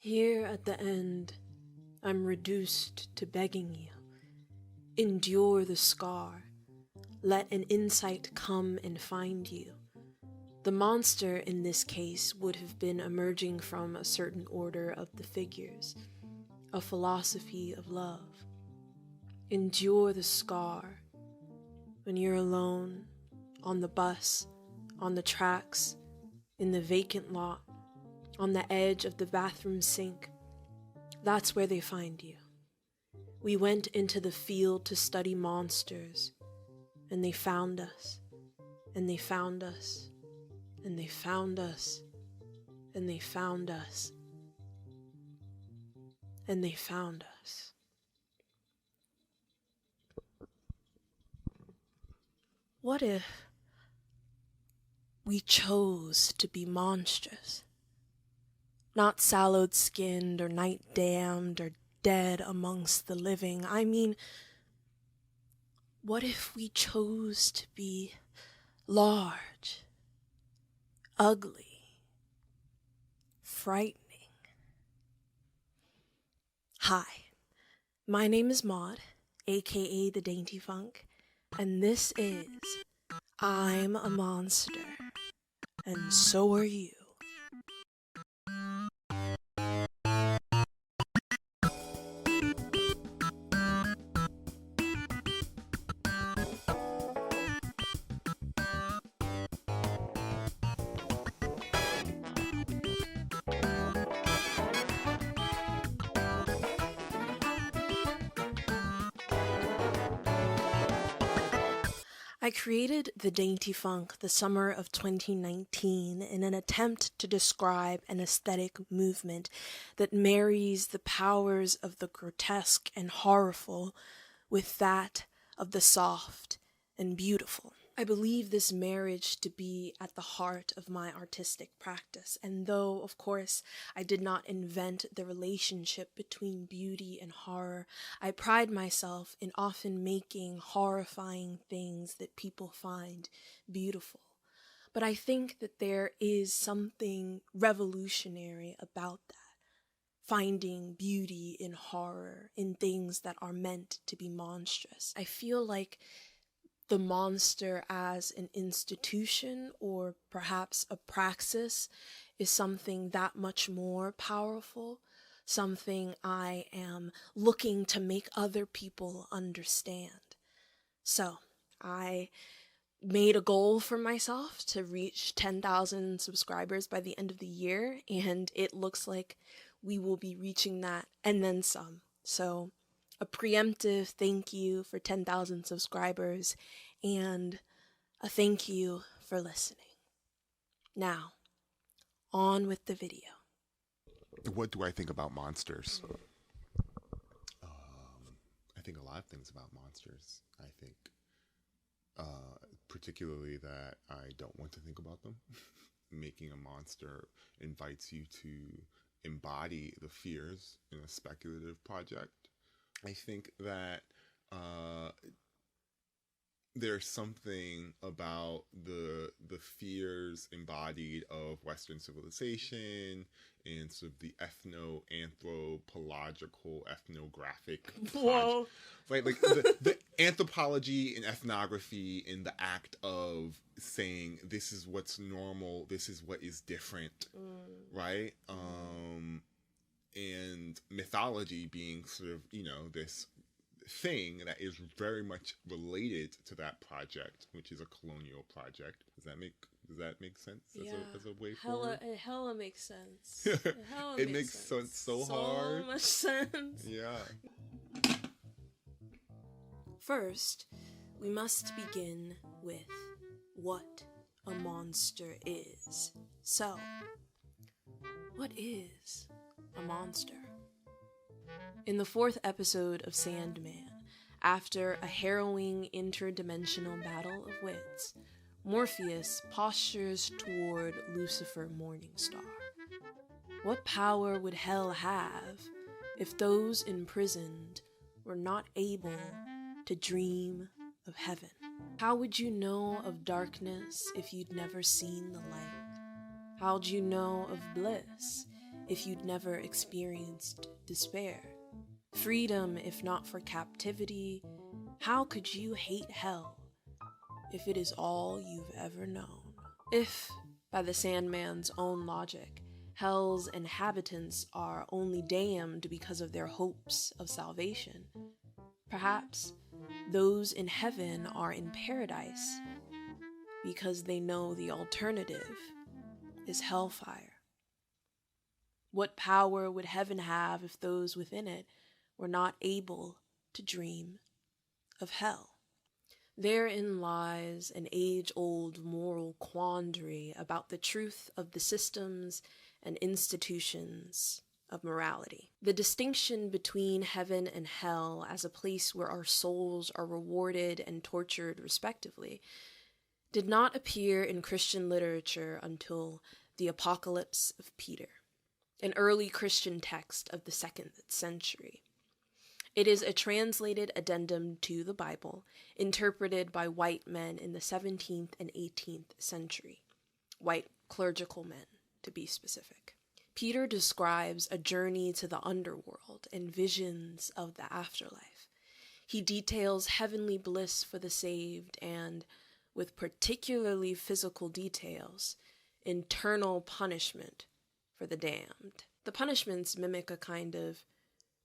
Here at the end, I'm reduced to begging you. Endure the scar. Let an insight come and find you. The monster in this case would have been emerging from a certain order of the figures, a philosophy of love. Endure the scar. When you're alone, on the bus, on the tracks, in the vacant lot, on the edge of the bathroom sink, that's where they find you. We went into the field to study monsters, and they found us, and they found us, and they found us, and they found us, and they found us. What if we chose to be monstrous? Not sallow-skinned or night-damned or dead amongst the living. I mean, what if we chose to be large, ugly, frightening? Hi, my name is Maud, aka the Dainty Funk, and this is I'm a Monster, and so are you. I created the Dainty Funk the summer of 2019 in an attempt to describe an aesthetic movement that marries the powers of the grotesque and horrible with that of the soft and beautiful. I believe this marriage to be at the heart of my artistic practice, and though, of course, I did not invent the relationship between beauty and horror, I pride myself in often making horrifying things that people find beautiful. But I think that there is something revolutionary about that, finding beauty in horror, in things that are meant to be monstrous. I feel like the monster as an institution or perhaps a praxis is something that much more powerful, something I am looking to make other people understand. So I made a goal for myself to reach 10,000 subscribers by the end of the year, and it looks like we will be reaching that and then some. So a preemptive thank you for 10,000 subscribers, and a thank you for listening. Now, on with the video. What do I think about monsters? I think a lot of things about monsters. I think particularly that I don't want to think about them. Making a monster invites you to embody the fears in a speculative project. I think that there's something about the fears embodied of Western civilization and sort of the ethno-anthropological, ethnographic Whoa. Right, like the anthropology and ethnography in the act of saying this is what's normal, this is what is different, right? And mythology being sort of, this thing that is very much related to that project, which is a colonial project. Does that make sense? Yeah. As a way forward? It hella makes sense. It makes sense so hard. So much sense. Yeah. First, we must begin with what a monster is. So, what is a monster? In the 4th episode of Sandman, after a harrowing interdimensional battle of wits, Morpheus postures toward Lucifer Morningstar. What power would hell have if those imprisoned were not able to dream of heaven? How would you know of darkness if you'd never seen the light? How'd you know of bliss if you'd never experienced despair? Freedom, if not for captivity, how could you hate hell if it is all you've ever known? If, by the Sandman's own logic, hell's inhabitants are only damned because of their hopes of salvation, perhaps those in heaven are in paradise because they know the alternative is hellfire. What power would heaven have if those within it were not able to dream of hell? Therein lies an age-old moral quandary about the truth of the systems and institutions of morality. The distinction between heaven and hell as a place where our souls are rewarded and tortured respectively did not appear in Christian literature until the Apocalypse of Peter, an early Christian text of the 2nd century. It is a translated addendum to the Bible, interpreted by white men in the 17th and 18th century, white clerical men, to be specific. Peter describes a journey to the underworld and visions of the afterlife. He details heavenly bliss for the saved and, with particularly physical details, internal punishment for the damned. The punishments mimic a kind of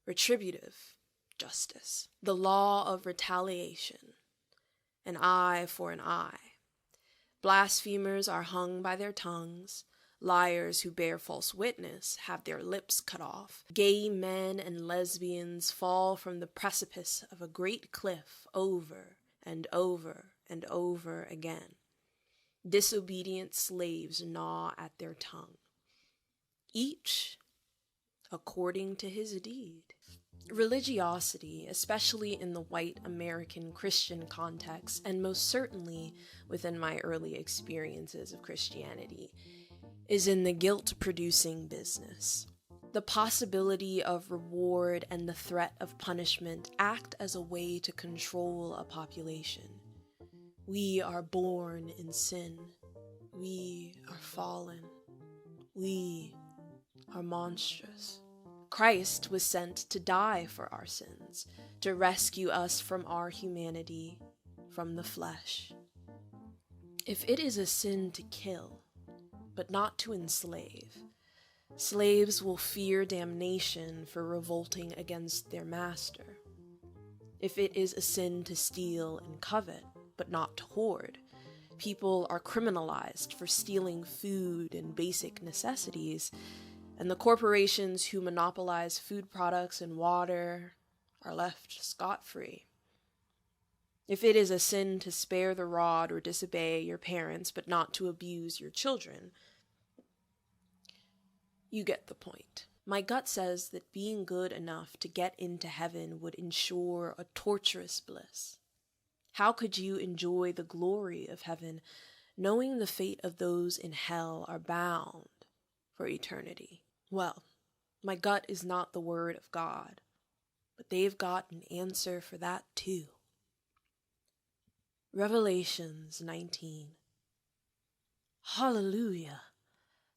retributive justice, the law of retaliation, an eye for an eye. Blasphemers are hung by their tongues. Liars who bear false witness have their lips cut off. Gay men and lesbians fall from the precipice of a great cliff over and over and over again. Disobedient slaves gnaw at their tongue, each according to his deed. Religiosity, especially in the white American Christian context, and most certainly within my early experiences of Christianity, is in the guilt-producing business. The possibility of reward and the threat of punishment act as a way to control a population. We are born in sin. We are fallen. We are monstrous. Christ was sent to die for our sins, to rescue us from our humanity, from the flesh. If it is a sin to kill, but not to enslave, slaves will fear damnation for revolting against their master. If it is a sin to steal and covet, but not to hoard, people are criminalized for stealing food and basic necessities, and the corporations who monopolize food products and water are left scot-free. If it is a sin to spare the rod or disobey your parents, but not to abuse your children, you get the point. My gut says that being good enough to get into heaven would ensure a torturous bliss. How could you enjoy the glory of heaven, knowing the fate of those in hell are bound for eternity? Well, my gut is not the word of God, but they've got an answer for that too. Revelations 19. Hallelujah!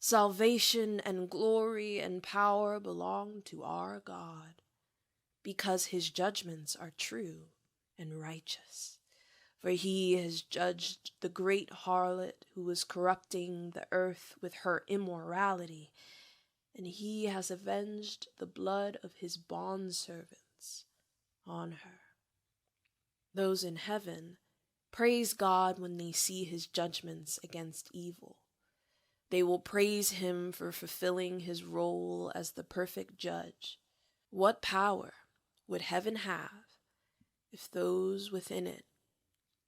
Salvation and glory and power belong to our God, because his judgments are true and righteous. For he has judged the great harlot who was corrupting the earth with her immorality, and he has avenged the blood of his bondservants on her. Those in heaven praise God when they see his judgments against evil. They will praise him for fulfilling his role as the perfect judge. What power would heaven have if those within it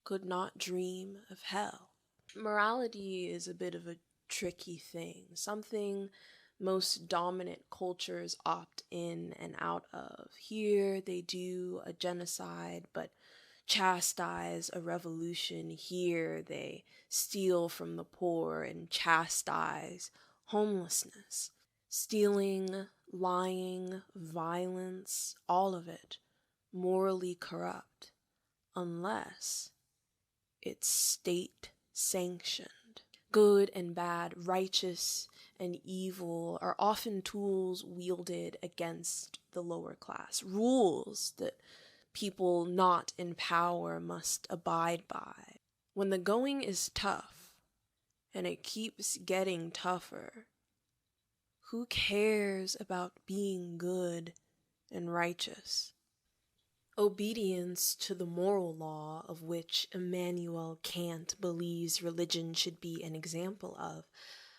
could not dream of hell? Morality is a bit of a tricky thing, something most dominant cultures opt in and out of. Here they do a genocide, but chastise a revolution. Here they steal from the poor and chastise homelessness. Stealing, lying, violence, all of it morally corrupt, unless it's state sanctioned. Good and bad, righteous and evil are often tools wielded against the lower class, rules that people not in power must abide by. When the going is tough, and it keeps getting tougher, who cares about being good and righteous? Obedience to the moral law, of which Immanuel Kant believes religion should be an example of,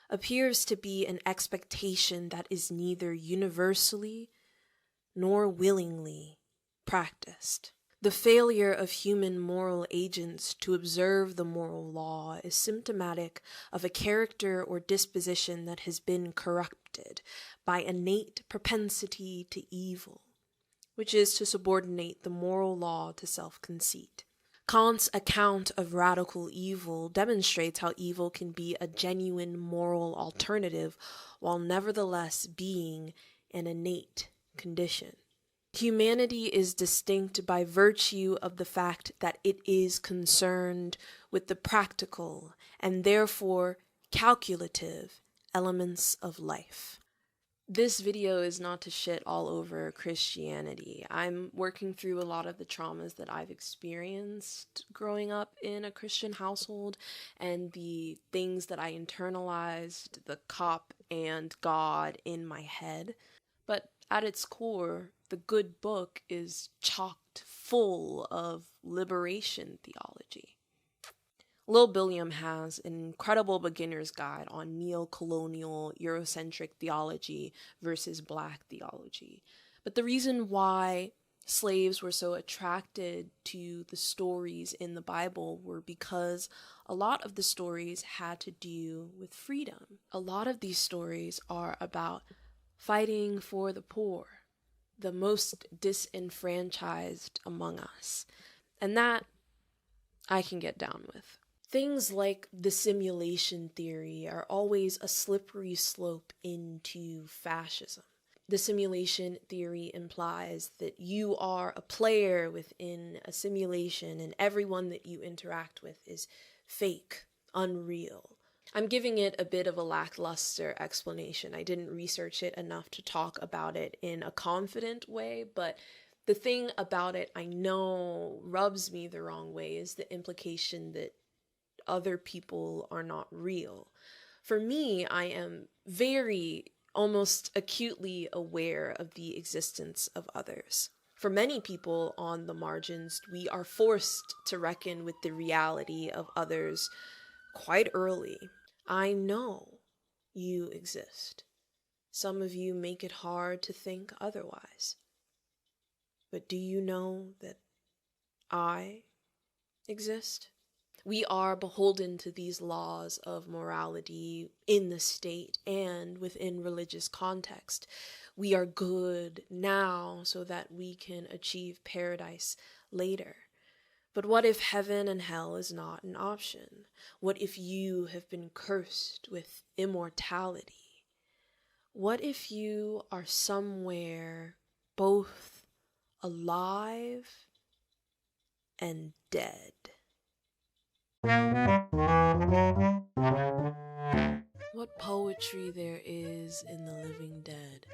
appears to be an expectation that is neither universally nor willingly practiced. The failure of human moral agents to observe the moral law is symptomatic of a character or disposition that has been corrupted by innate propensity to evil, which is to subordinate the moral law to self-conceit. Kant's account of radical evil demonstrates how evil can be a genuine moral alternative while nevertheless being an innate condition. Humanity is distinct by virtue of the fact that it is concerned with the practical and therefore calculative elements of life. This video is not to shit all over Christianity. I'm working through a lot of the traumas that I've experienced growing up in a Christian household and the things that I internalized, the cop and God in my head. But at its core, the good book is chocked full of liberation theology. Lil Billiam has an incredible beginner's guide on neo-colonial Eurocentric theology versus Black theology. But the reason why slaves were so attracted to the stories in the Bible were because a lot of the stories had to do with freedom. A lot of these stories are about fighting for the poor, the most disenfranchised among us. And that I can get down with. Things like the simulation theory are always a slippery slope into fascism. The simulation theory implies that you are a player within a simulation and everyone that you interact with is fake, unreal. I'm giving it a bit of a lackluster explanation. I didn't research it enough to talk about it in a confident way, but the thing about it I know rubs me the wrong way is the implication that other people are not real. For me, I am very, almost acutely aware of the existence of others. For many people on the margins, we are forced to reckon with the reality of others quite early. I know you exist. Some of you make it hard to think otherwise. But do you know that I exist? We are beholden to these laws of morality in the state and within religious context. We are good now so that we can achieve paradise later. But what if heaven and hell is not an option? What if you have been cursed with immortality? What if you are somewhere both alive and dead? What poetry there is in the living dead.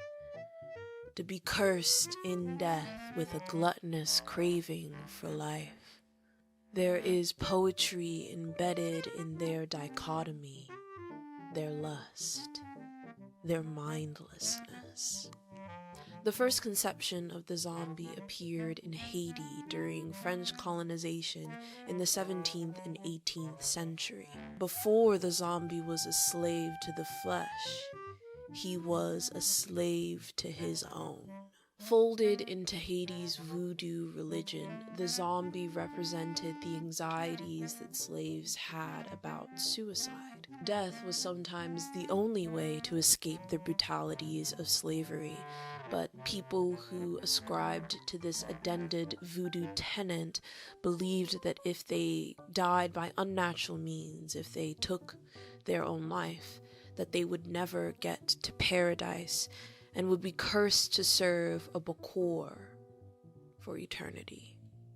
To be cursed in death with a gluttonous craving for life. There is poetry embedded in their dichotomy, their lust, their mindlessness. The first conception of the zombie appeared in Haiti during French colonization in the 17th and 18th century. Before the zombie was a slave to the flesh, he was a slave to his own. Folded into Haiti's voodoo religion, the zombie represented the anxieties that slaves had about suicide. Death was sometimes the only way to escape the brutalities of slavery, but people who ascribed to this addended voodoo tenet believed that if they died by unnatural means, if they took their own life, that they would never get to paradise and would be cursed to serve a Bokor for eternity.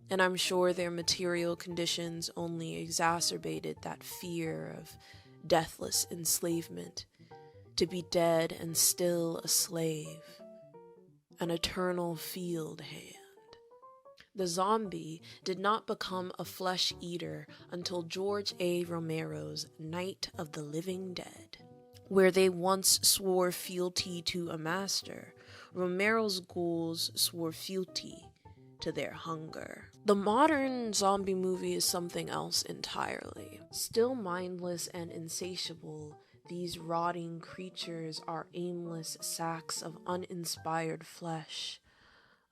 And I'm sure their material conditions only exacerbated that fear of deathless enslavement, to be dead and still a slave, an eternal field hand. The zombie did not become a flesh eater until George A. Romero's Night of the Living Dead. Where they once swore fealty to a master, Romero's ghouls swore fealty to their hunger. The modern zombie movie is something else entirely. Still mindless and insatiable, these rotting creatures are aimless sacks of uninspired flesh,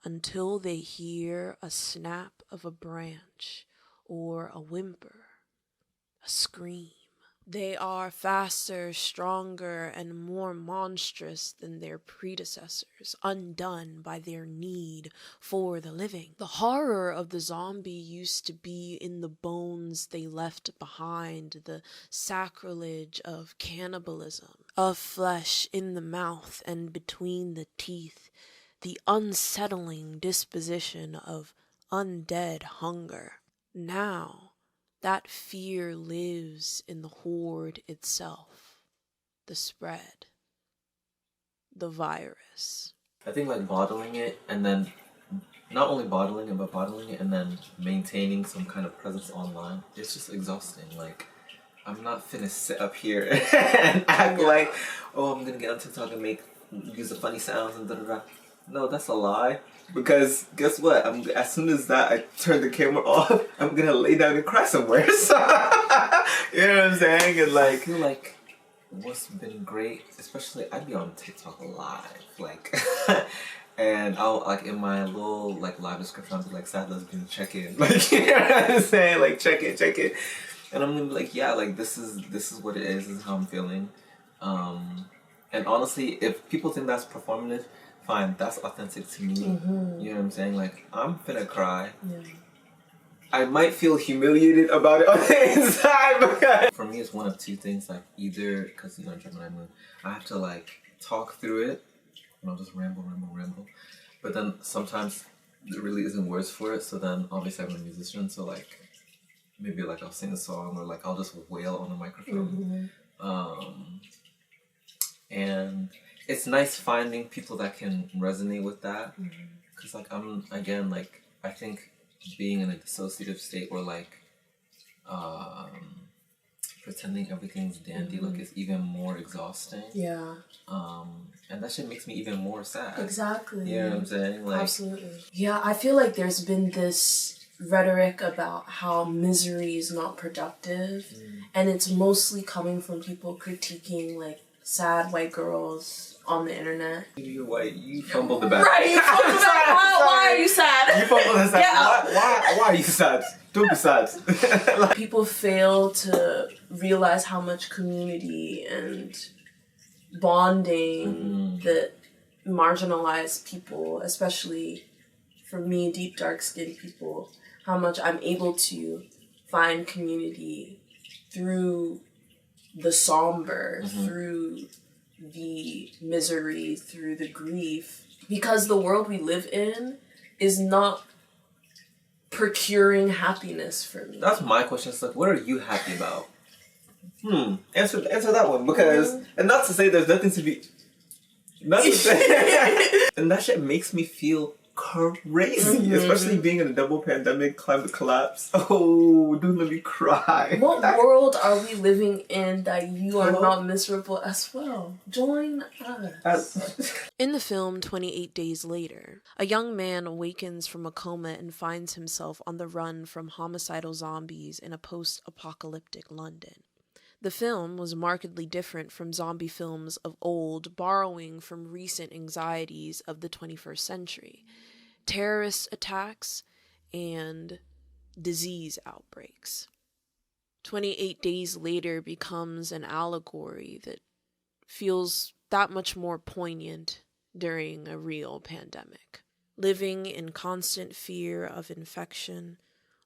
until they hear a snap of a branch, or a whimper, a scream. They are faster, stronger, and more monstrous than their predecessors, undone by their need for the living. The horror of the zombie used to be in the bones they left behind, the sacrilege of cannibalism, of flesh in the mouth and between the teeth, the unsettling disposition of undead hunger. Now, that fear lives in the horde itself, the spread, the virus. I think like bottling it and then not only bottling it, but bottling it and then maintaining some kind of presence online, it's just exhausting. Like, I'm not finna sit up here and act like, oh, I'm gonna get on TikTok and use the funny sounds and da-da-da. No, that's a lie. Because guess what? As soon as that I turn the camera off, I'm gonna lay down and cry somewhere. So, you know what I'm saying? And like, I feel like what's been great, especially I'd be on TikTok live, like, and I'll like in my little like live description I'll be like sad lesbian check in, like, you know what I'm saying? Like check it, and I'm gonna be like, yeah, like this is what it is. This is how I'm feeling. And honestly, if people think that's performative, fine, that's authentic to me. Mm-hmm. You know what I'm saying? Like, I'm finna cry. Yeah. I might feel humiliated about it on the inside, but for me, it's one of two things. Like, either, because, you know, Gemini moon, I have to, like, talk through it, and I'll just ramble. But then sometimes there really isn't words for it, so then obviously I'm a musician, so, like, maybe, like, I'll sing a song, or, like, I'll just wail on the microphone. Mm-hmm. And it's nice finding people that can resonate with that, because like I think being in a dissociative state or like pretending everything's dandy like is even more exhausting. Yeah. And that shit makes me even more sad. Exactly. You know what I'm saying? Like, absolutely. Yeah, I feel like there's been this rhetoric about how misery is not productive, and it's mostly coming from people critiquing like sad white girls on the internet. You're white. You fumbled the bag. Right, you fumbled the bag. Why are you sad? You fumbled the bag. Why are you sad? Don't be sad. People fail to realize how much community and bonding that marginalized people, especially for me, deep dark-skinned people, how much I'm able to find community through the somber, through the misery, through the grief, because the world we live in is not procuring happiness for me. That's my question. It's like, what are you happy about? Answer that one, because and not to say there's nothing to be, not to say, and that shit makes me feel crazy, especially being in a double pandemic, climate collapse. Oh, don't let me cry. What world are we living in that you are not miserable as well? Join us. In the film 28 Days Later, a young man awakens from a coma and finds himself on the run from homicidal zombies in a post-apocalyptic London. The film was markedly different from zombie films of old, borrowing from recent anxieties of the 21st century, terrorist attacks, and disease outbreaks. 28 Days Later becomes an allegory that feels that much more poignant during a real pandemic. Living in constant fear of infection,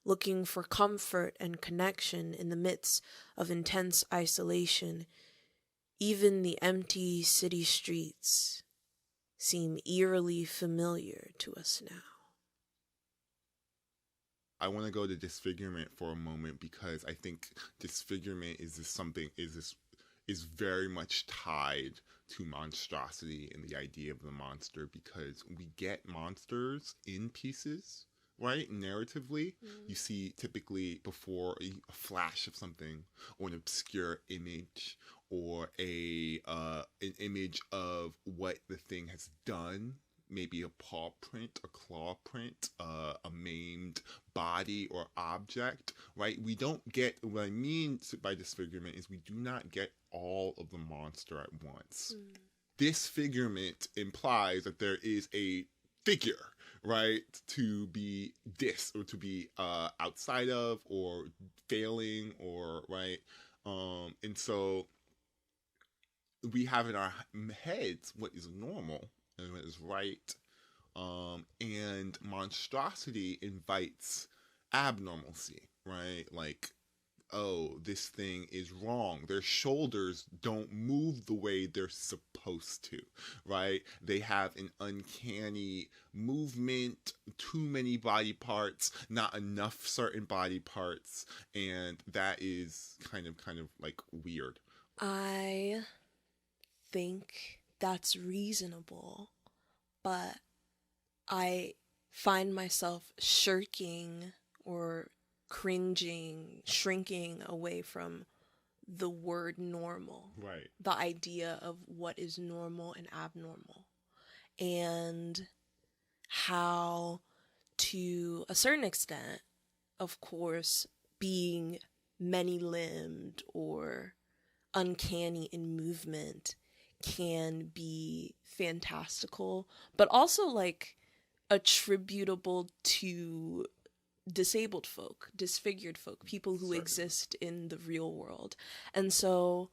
looking for comfort and connection in the midst of intense isolation, even the empty city streets seem eerily familiar to us now. I want to go to disfigurement for a moment, because I think disfigurement is this is very much tied to monstrosity and the idea of the monster, because we get monsters in pieces, right? Narratively, you see typically before a flash of something, or an obscure image, or an image of what the thing has done. Maybe a paw print, a claw print, a maimed body or object, right? We don't get, what I mean by disfigurement is we do not get all of the monster at once. Disfigurement implies that there is a figure, right, to be or to be outside of, or failing, or, right? And so we have in our heads what is normal and what is right, and monstrosity invites abnormalcy, right? Like, oh, this thing is wrong. Their shoulders don't move the way they're supposed to, right? They have an uncanny movement, too many body parts, not enough certain body parts, and that is kind of like weird. I think that's reasonable, but I find myself shirking or cringing, shrinking away from the word normal. Right. The idea of what is normal and abnormal. And how, to a certain extent, of course, being many-limbed or uncanny in movement can be fantastical, but also like attributable to disabled folk, disfigured folk, people who exist in the real world. And so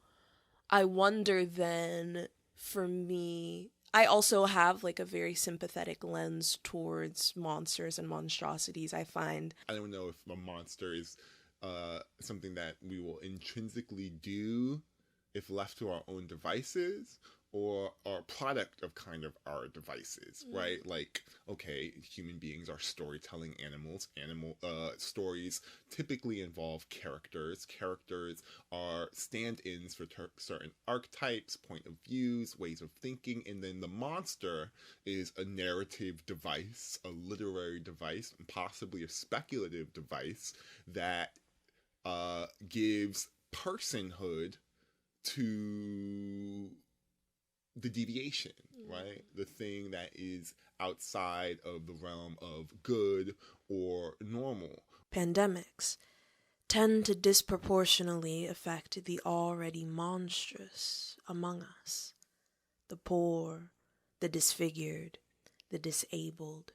I wonder then, for me, I also have like a very sympathetic lens towards monsters and monstrosities. I don't know if a monster is something that we will intrinsically do if left to our own devices, or are a product of kind of our devices, right? Like, okay, human beings are storytelling animals. Stories typically involve characters. Characters are stand-ins for certain archetypes, point of views, ways of thinking, and then the monster is a narrative device, a literary device, and possibly a speculative device that gives personhood to the deviation, right? The thing that is outside of the realm of good or normal. Pandemics tend to disproportionately affect the already monstrous among us. The poor, the disfigured, the disabled.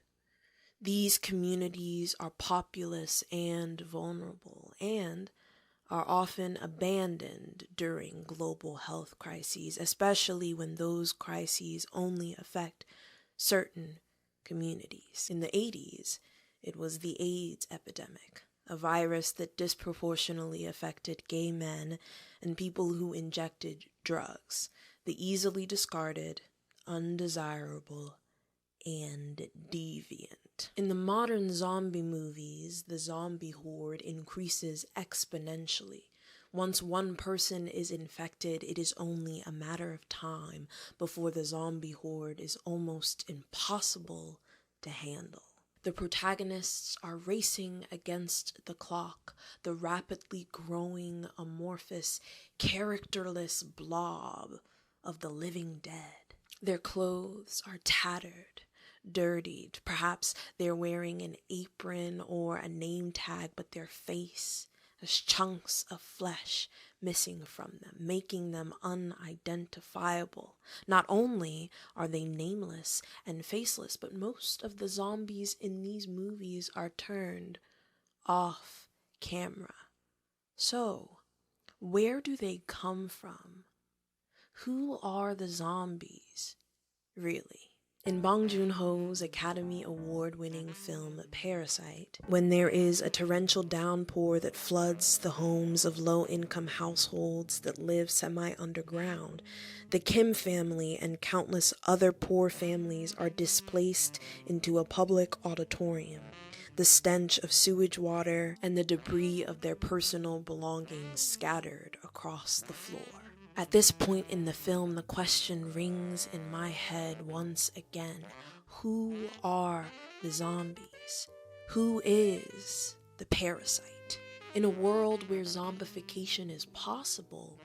These communities are populous and vulnerable, and are often abandoned during global health crises, especially when those crises only affect certain communities. In the 80s, it was the AIDS epidemic, a virus that disproportionately affected gay men and people who injected drugs, the easily discarded, undesirable, and deviant. In the modern zombie movies, the zombie horde increases exponentially. Once one person is infected, it is only a matter of time before the zombie horde is almost impossible to handle. The protagonists are racing against the clock, the rapidly growing, amorphous, characterless blob of the living dead. Their clothes are tattered, dirtied. Perhaps they're wearing an apron or a name tag, but their face has chunks of flesh missing from them, making them unidentifiable. Not only are they nameless and faceless, but most of the zombies in these movies are turned off camera. So, where do they come from? Who are the zombies, really? In Bong Joon-ho's Academy Award-winning film Parasite, when there is a torrential downpour that floods the homes of low-income households that live semi-underground, the Kim family and countless other poor families are displaced into a public auditorium. The stench of sewage water and the debris of their personal belongings scattered across the floor. At this point in the film, the question rings in my head once again. Who are the zombies? Who is the parasite? In a world where zombification is possible,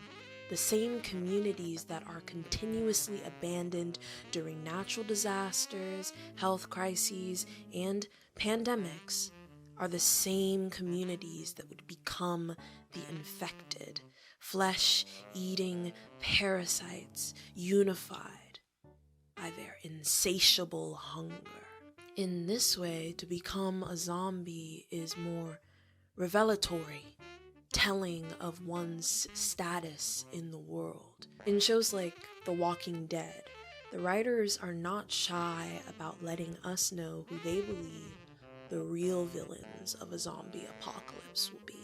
the same communities that are continuously abandoned during natural disasters, health crises, and pandemics are the same communities that would become the infected, flesh-eating parasites unified by their insatiable hunger. In this way, to become a zombie is more revelatory, telling of one's status in the world. In shows like The Walking Dead, the writers are not shy about letting us know who they believe the real villains of a zombie apocalypse will be.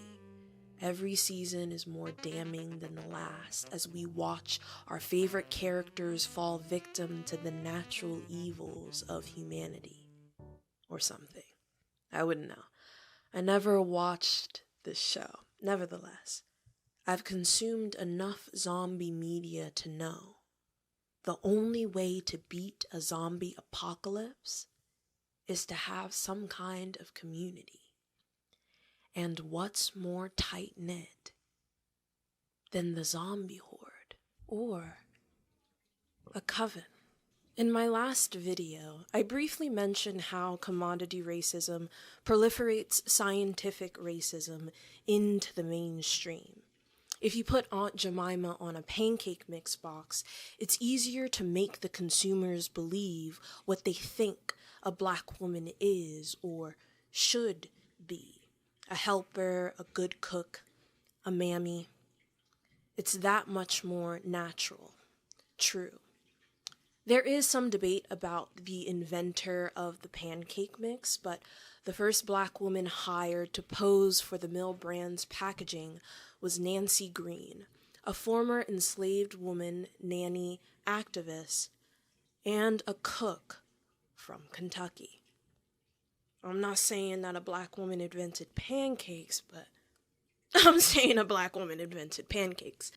Every season is more damning than the last as we watch our favorite characters fall victim to the natural evils of humanity. Or something. I wouldn't know. I never watched this show. Nevertheless, I've consumed enough zombie media to know the only way to beat a zombie apocalypse is to have some kind of community. And what's more tight-knit than the zombie horde or a coven? In my last video, I briefly mentioned how commodity racism proliferates scientific racism into the mainstream. If you put Aunt Jemima on a pancake mix box, it's easier to make the consumers believe what they think a black woman is or should be. A helper, a good cook, a mammy. It's that much more natural, true. There is some debate about the inventor of the pancake mix, but the first black woman hired to pose for the Mill brand's packaging was Nancy Green, a former enslaved woman, nanny, activist, and a cook from Kentucky. I'm not saying that a black woman invented pancakes, but I'm saying a black woman invented pancakes.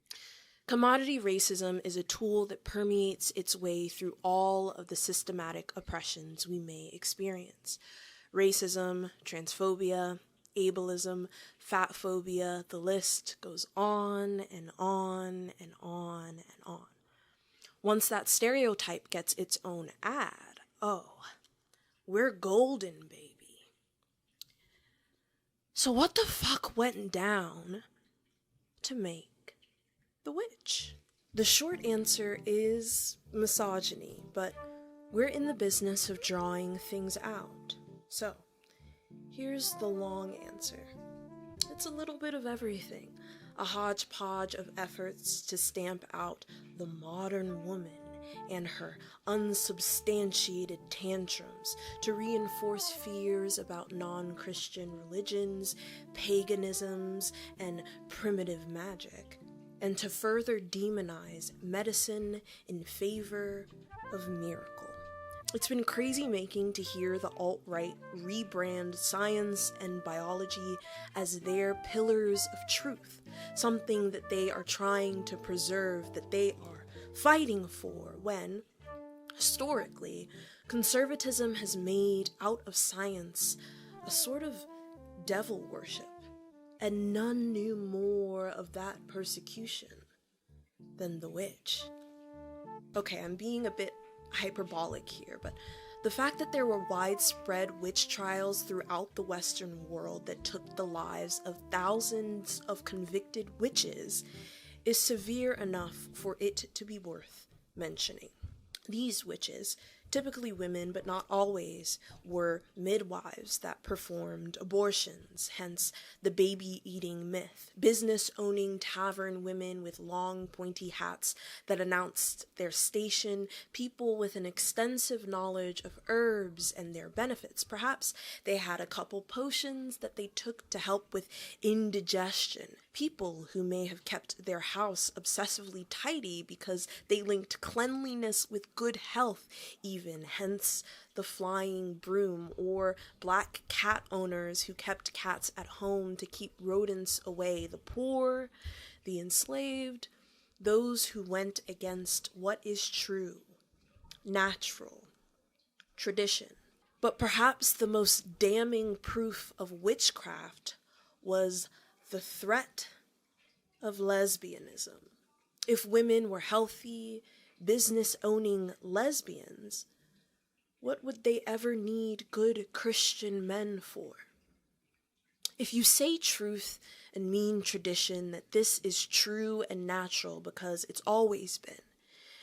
Commodity racism is a tool that permeates its way through all of the systematic oppressions we may experience. Racism, transphobia, ableism, fat phobia, the list goes on and on and on and on. Once that stereotype gets its own ad, oh, we're golden, baby. So what the fuck went down to make the witch? The short answer is misogyny, but we're in the business of drawing things out. So, here's the long answer. It's a little bit of everything, a hodgepodge of efforts to stamp out the modern woman and her unsubstantiated tantrums, to reinforce fears about non-Christian religions, paganisms, and primitive magic, and to further demonize medicine in favor of miracle. It's been crazy making to hear the alt-right rebrand science and biology as their pillars of truth, something that they are trying to preserve, that they are fighting for, when, historically, conservatism has made out of science a sort of devil worship, and none knew more of that persecution than the witch. Okay, I'm being a bit hyperbolic here, but the fact that there were widespread witch trials throughout the Western world that took the lives of thousands of convicted witches is severe enough for it to be worth mentioning. These witches, typically women but not always, were midwives that performed abortions, hence the baby-eating myth, business-owning tavern women with long pointy hats that announced their station, people with an extensive knowledge of herbs and their benefits. Perhaps they had a couple potions that they took to help with indigestion, people who may have kept their house obsessively tidy because they linked cleanliness with good health, even, hence the flying broom, or black cat owners who kept cats at home to keep rodents away, the poor, the enslaved, those who went against what is true, natural, tradition. But perhaps the most damning proof of witchcraft was the threat of lesbianism. If women were healthy, business-owning lesbians, what would they ever need good Christian men for? If you say truth and mean tradition, that this is true and natural because it's always been,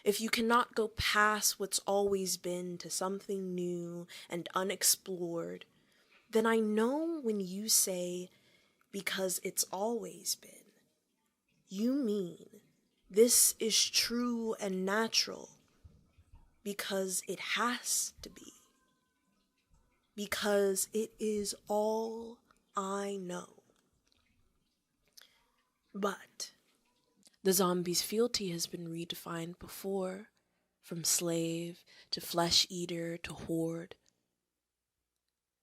if you cannot go past what's always been to something new and unexplored, then I know when you say, because it's always been, you mean this is true and natural because it has to be, because it is all I know. But the zombie's fealty has been redefined before, from slave to flesh eater to horde.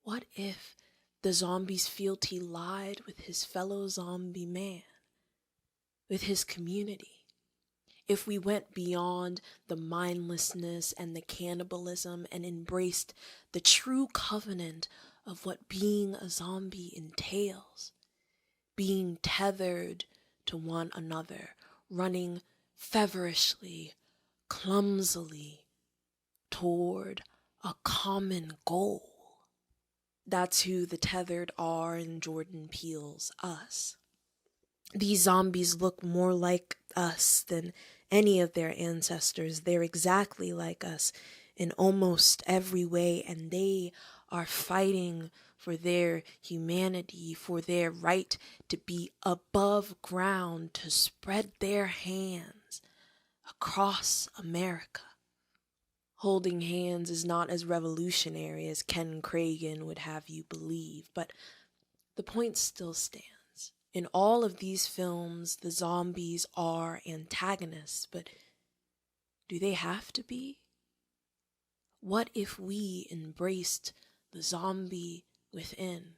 What if the zombie's fealty lied with his fellow zombie man, with his community? If we went beyond the mindlessness and the cannibalism and embraced the true covenant of what being a zombie entails, being tethered to one another, running feverishly, clumsily toward a common goal. That's who the tethered are in Jordan Peele's Us. These zombies look more like us than any of their ancestors. They're exactly like us in almost every way, and they are fighting for their humanity, for their right to be above ground, to spread their hands across America. Holding hands is not as revolutionary as Ken Cragen would have you believe, but the point still stands. In all of these films, the zombies are antagonists, but do they have to be? What if we embraced the zombie within?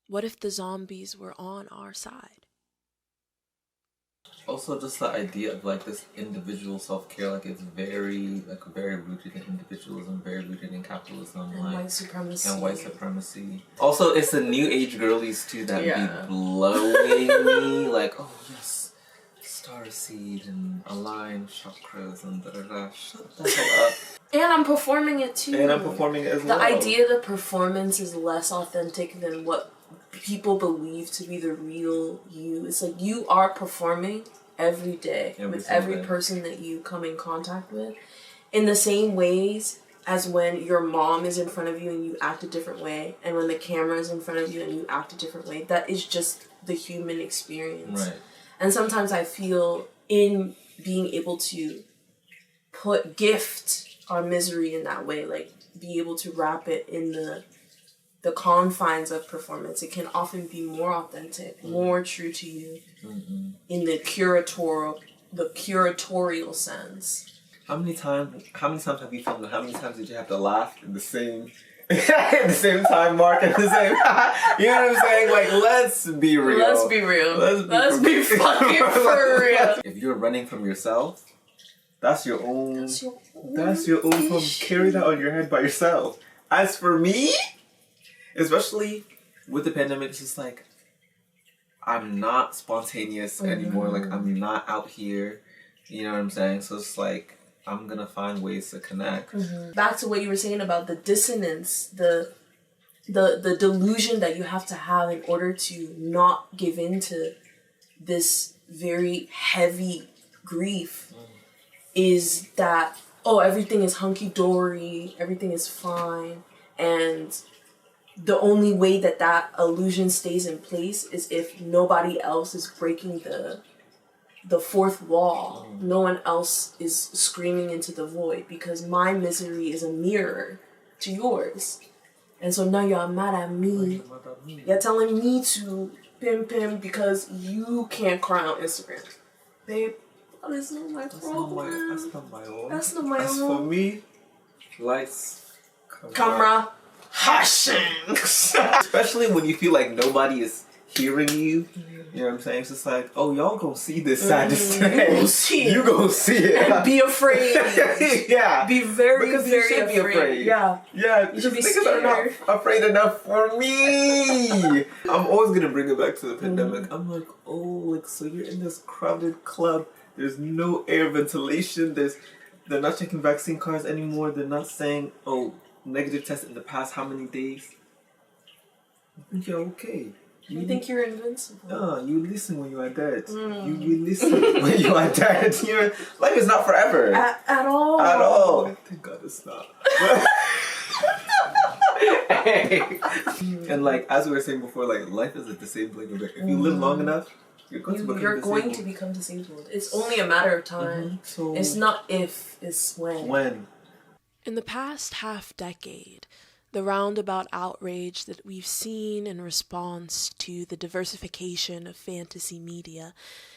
What if the zombies were on our side? Also, just the idea of like this individual self-care, like it's very rooted in individualism, very rooted in capitalism, And like white supremacy. and white supremacy. Also, it's the new age girlies too that be blowing me. Like, oh yes, starseed and aligned chakras and da da da. Shut the hell up. And I'm performing it too. And I'm performing it as well. The idea that performance is less authentic than what people believe to be the real you. It's like you are performing every day with every person that you come in contact with, in the same ways as when your mom is in front of you and you act a different way, and when the camera is in front of you and you act a different way. That is just the human experience. Right. And sometimes I feel in being able to gift our misery in that way, like be able to wrap it in the confines of performance, it can often be more authentic, more true to you in the curatorial sense. How many times have you filmed, and how many times did you have to laugh in the same at the same time mark at the same you know what I'm saying? Like, let's be real. Let's be real. Let's be fucking for real. If you're running from yourself, that's your own problem. Carry that on your head by yourself. As for me, especially with the pandemic, it's just like I'm not spontaneous anymore. Like I'm not out here. You know what I'm saying? So it's like I'm gonna find ways to connect. Back to what you were saying about the dissonance, the delusion that you have to have in order to not give in to this very heavy grief is that, oh, everything is hunky-dory, everything is fine, and the only way that illusion stays in place is if nobody else is breaking the fourth wall. No one else is screaming into the void, because my misery is a mirror to yours. And so now you're mad at me. You're telling me to pim because you can't cry on Instagram. Babe, that's not my problem. That's not my own. That's not my own. As for me, lights, camera, hushing. Especially when you feel like nobody is hearing you. You know what I'm saying? It's just like, oh, y'all gonna see this side of You gonna see it. And be afraid. Yeah. Be very, because very you should be afraid. Yeah. Yeah, You should be niggas are not afraid enough for me. I'm always gonna bring it back to the pandemic. I'm like, oh, like, so you're in this crowded club. There's no air ventilation. They're not checking vaccine cards anymore. They're not saying, oh, negative test in the past how many days. I think you're okay. You think you're invincible? No, you listen when you are dead. You listen when you are dead. Life is not forever. At all. At all. Thank God it's not. And like, as we were saying before, like, life is a disabling event. If you live long enough, you're going to become disabled. It's only a matter of time. So it's not if, it's when. When? In the past half-decade, the roundabout outrage that we've seen in response to the diversification of fantasy media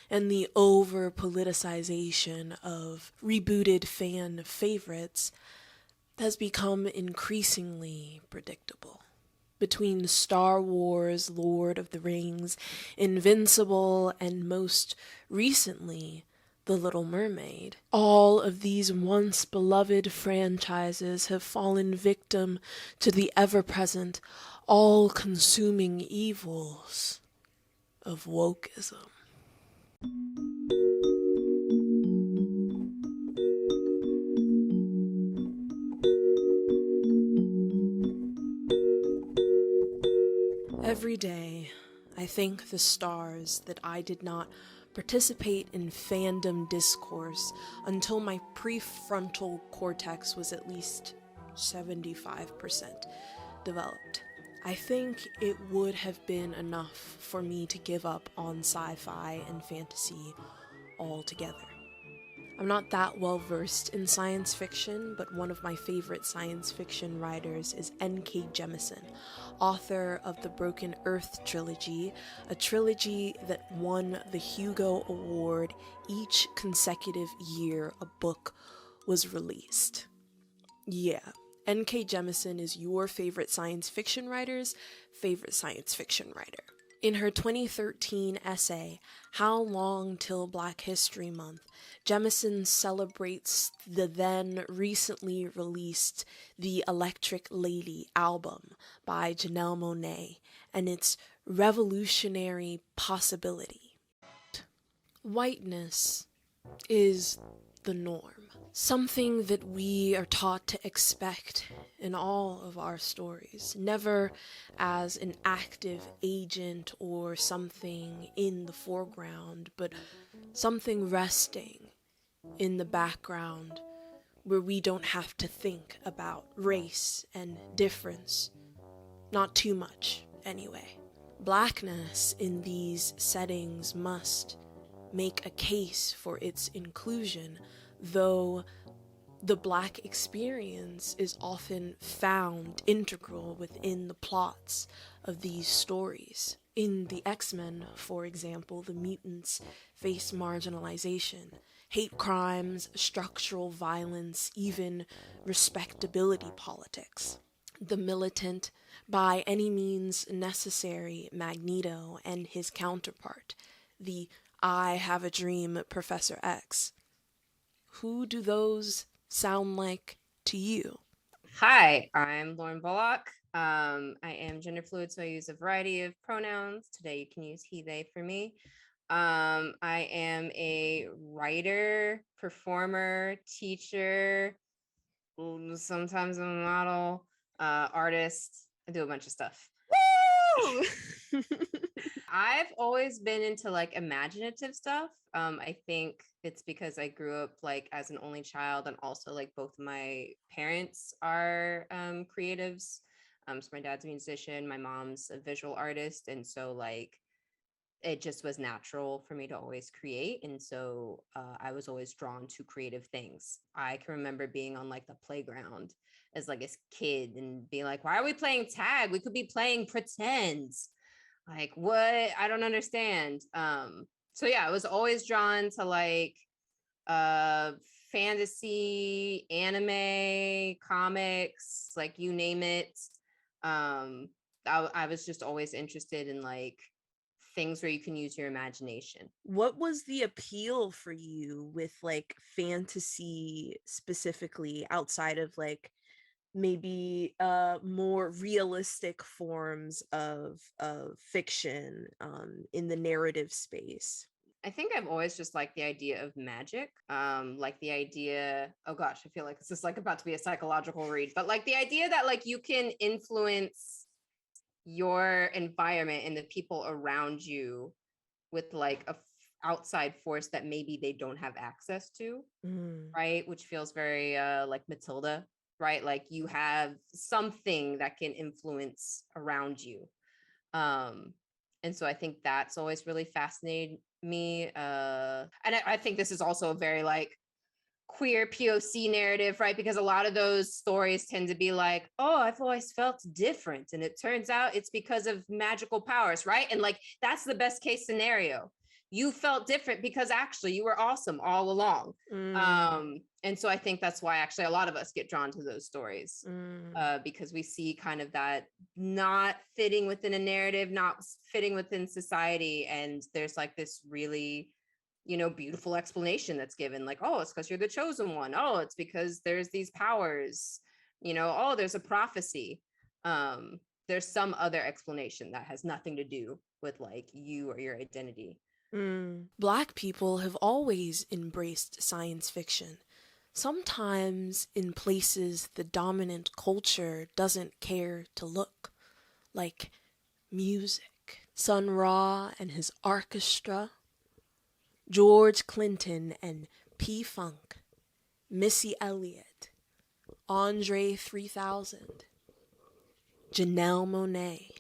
and the over-politicization of rebooted fan favorites has become increasingly predictable. Between Star Wars, Lord of the Rings, Invincible, and most recently, The Little Mermaid. All of these once beloved franchises have fallen victim to the ever-present, all-consuming evils of wokeism. Every day, I thank the stars that I did not participate in fandom discourse until my prefrontal cortex was at least 75% developed. I think it would have been enough for me to give up on sci-fi and fantasy altogether. I'm not that well versed in science fiction, but one of my favorite science fiction writers is N.K. Jemisin, author of the Broken Earth trilogy, a trilogy that won the Hugo Award each consecutive year a book was released. Yeah, N.K. Jemisin is your favorite science fiction writer's favorite science fiction writer. In her 2013 essay, How Long Till Black History Month, Jemisin celebrates the then recently released The Electric Lady album by Janelle Monáe and its revolutionary possibility. Whiteness is the norm. Something that we are taught to expect in all of our stories, never as an active agent or something in the foreground, but something resting in the background where we don't have to think about race and difference. Not too much, anyway. Blackness in these settings must make a case for its inclusion, though the Black experience is often found integral within the plots of these stories. In the X-Men, for example, the mutants face marginalization, hate crimes, structural violence, even respectability politics. The militant, by any means necessary Magneto and his counterpart, the I have a dream Professor X. Who do those sound like to you? Hi, I'm Lauren Bullock. I am gender fluid, so I use a variety of pronouns. Today you can use he, they for me. I am a writer, performer, teacher, sometimes I'm a model, artist. I do a bunch of stuff. Woo! I've always been into like imaginative stuff. I think it's because I grew up like as an only child, and also like both my parents are creatives. So my dad's a musician, my mom's a visual artist, and so like it just was natural for me to always create. And so I was always drawn to creative things. I can remember being on like the playground as like a kid and being like, why are we playing tag? We could be playing pretend. Like, what? I don't understand. So yeah, I was always drawn to like fantasy, anime, comics, like you name it. I was just always interested in like things where you can use your imagination. What was the appeal for you with like fantasy specifically, outside of like maybe more realistic forms of fiction in the narrative space? I think I've always just liked the idea of magic. Like the idea, oh gosh, I feel like this is like about to be a psychological read, but like the idea that like you can influence your environment and the people around you with like a outside force that maybe they don't have access to, Mm. right? Which feels very like Matilda, right? Like you have something that can influence around you. Um, and so I think that's always really fascinated me. And I think this is also a very like queer POC narrative, right? Because a lot of those stories tend to be like, oh, I've always felt different. And it turns out it's because of magical powers, right? And like, that's the best case scenario. You felt different because actually you were awesome all along. And so I think that's why actually a lot of us get drawn to those stories, because we see kind of that not fitting within a narrative, not fitting within society. And there's like this really, beautiful explanation that's given, like, oh, it's because you're the chosen one. Oh, it's because there's these powers, oh, there's a prophecy. There's some other explanation that has nothing to do with like you or your identity. Black people have always embraced science fiction, sometimes in places the dominant culture doesn't care to look, like music. Sun Ra and his orchestra, George Clinton and P-Funk, Missy Elliott, Andre 3000, Janelle Monáe.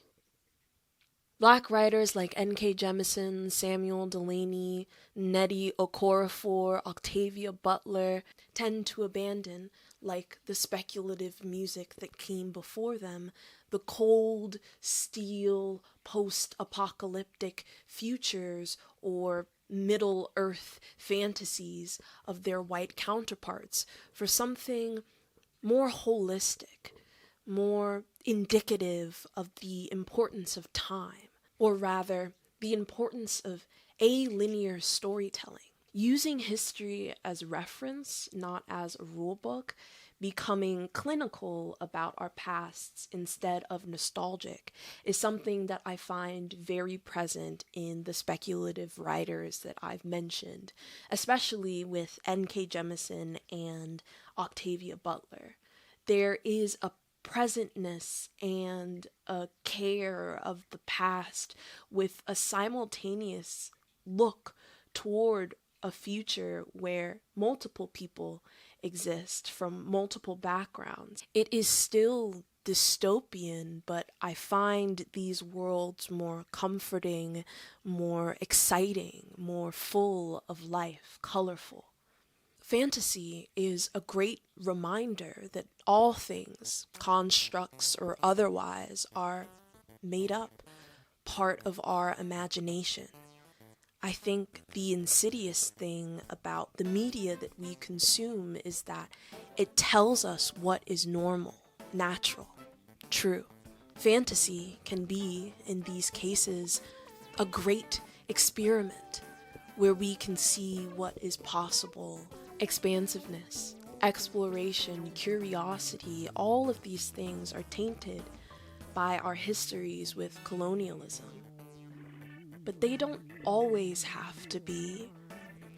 Black writers like N.K. Jemisin, Samuel Delany, Nnedi Okorafor, Octavia Butler tend to abandon, like the speculative music that came before them, the cold, steel, post-apocalyptic futures or Middle-earth fantasies of their white counterparts for something more holistic, more indicative of the importance of time, or rather, the importance of alinear storytelling. Using history as reference, not as a rulebook, becoming clinical about our pasts instead of nostalgic, is something that I find very present in the speculative writers that I've mentioned, especially with N.K. Jemisin and Octavia Butler. There is a presentness and a care of the past with a simultaneous look toward a future where multiple people exist from multiple backgrounds. It is still dystopian, but I find these worlds more comforting, more exciting, more full of life, colorful. Fantasy is a great reminder that all things, constructs or otherwise, are made up, part of our imagination. I think the insidious thing about the media that we consume is that it tells us what is normal, natural, true. Fantasy can be, in these cases, a great experiment where we can see what is possible. Expansiveness, exploration, curiosity, all of these things are tainted by our histories with colonialism. But they don't always have to be.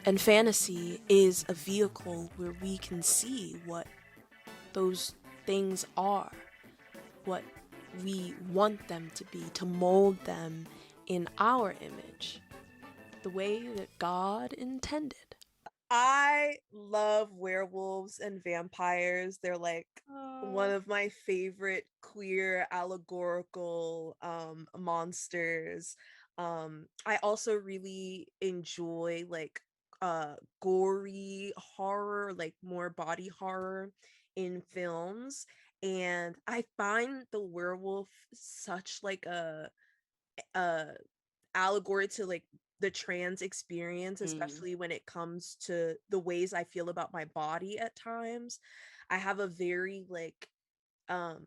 And fantasy is a vehicle where we can see what those things are, what we want them to be, to mold them in our image, the way that God intended. I love werewolves and vampires. They're like one of my favorite queer allegorical monsters. I also really enjoy like gory horror, like more body horror in films. And I find the werewolf such like a allegory to like the trans experience, especially when it comes to the ways I feel about my body at times. I have a very like um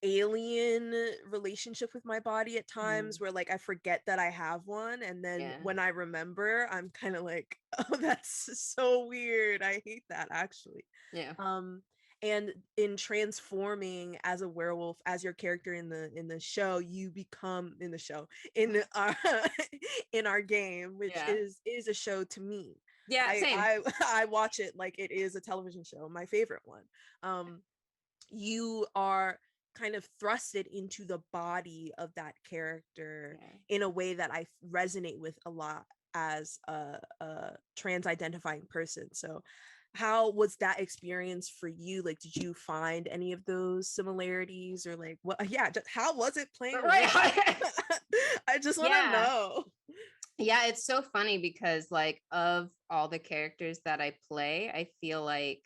alien relationship with my body at times where like I forget that I have one, and then when I remember, I'm kind of like, oh, that's so weird. I hate that, actually. Yeah. And in transforming as a werewolf, as your character in the show, you become in the show in our in our game, which is a show to me. Yeah, same. I watch it like it is a television show, my favorite one. You are kind of thrusted into the body of that character in a way that I resonate with a lot as a trans identifying person. So how was that experience for you? Like, did you find any of those similarities, or like what? Yeah, just how was it playing? Right. I just want to know. Yeah, it's so funny because like of all the characters that I play, I feel like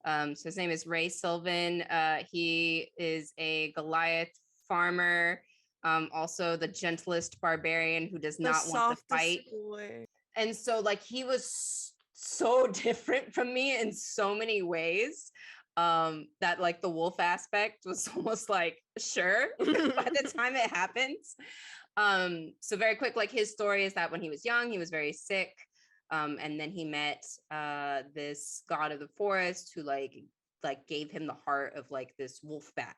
so his name is Ray Sylvan. He is a Goliath farmer, also the gentlest barbarian who does not want to fight. Boy. And so like he was so different from me in so many ways, that like the wolf aspect was almost like, sure, by the time it happens. So very quick, like his story is that when he was young, he was very sick. And then he met this god of the forest who like gave him the heart of like this wolf bat.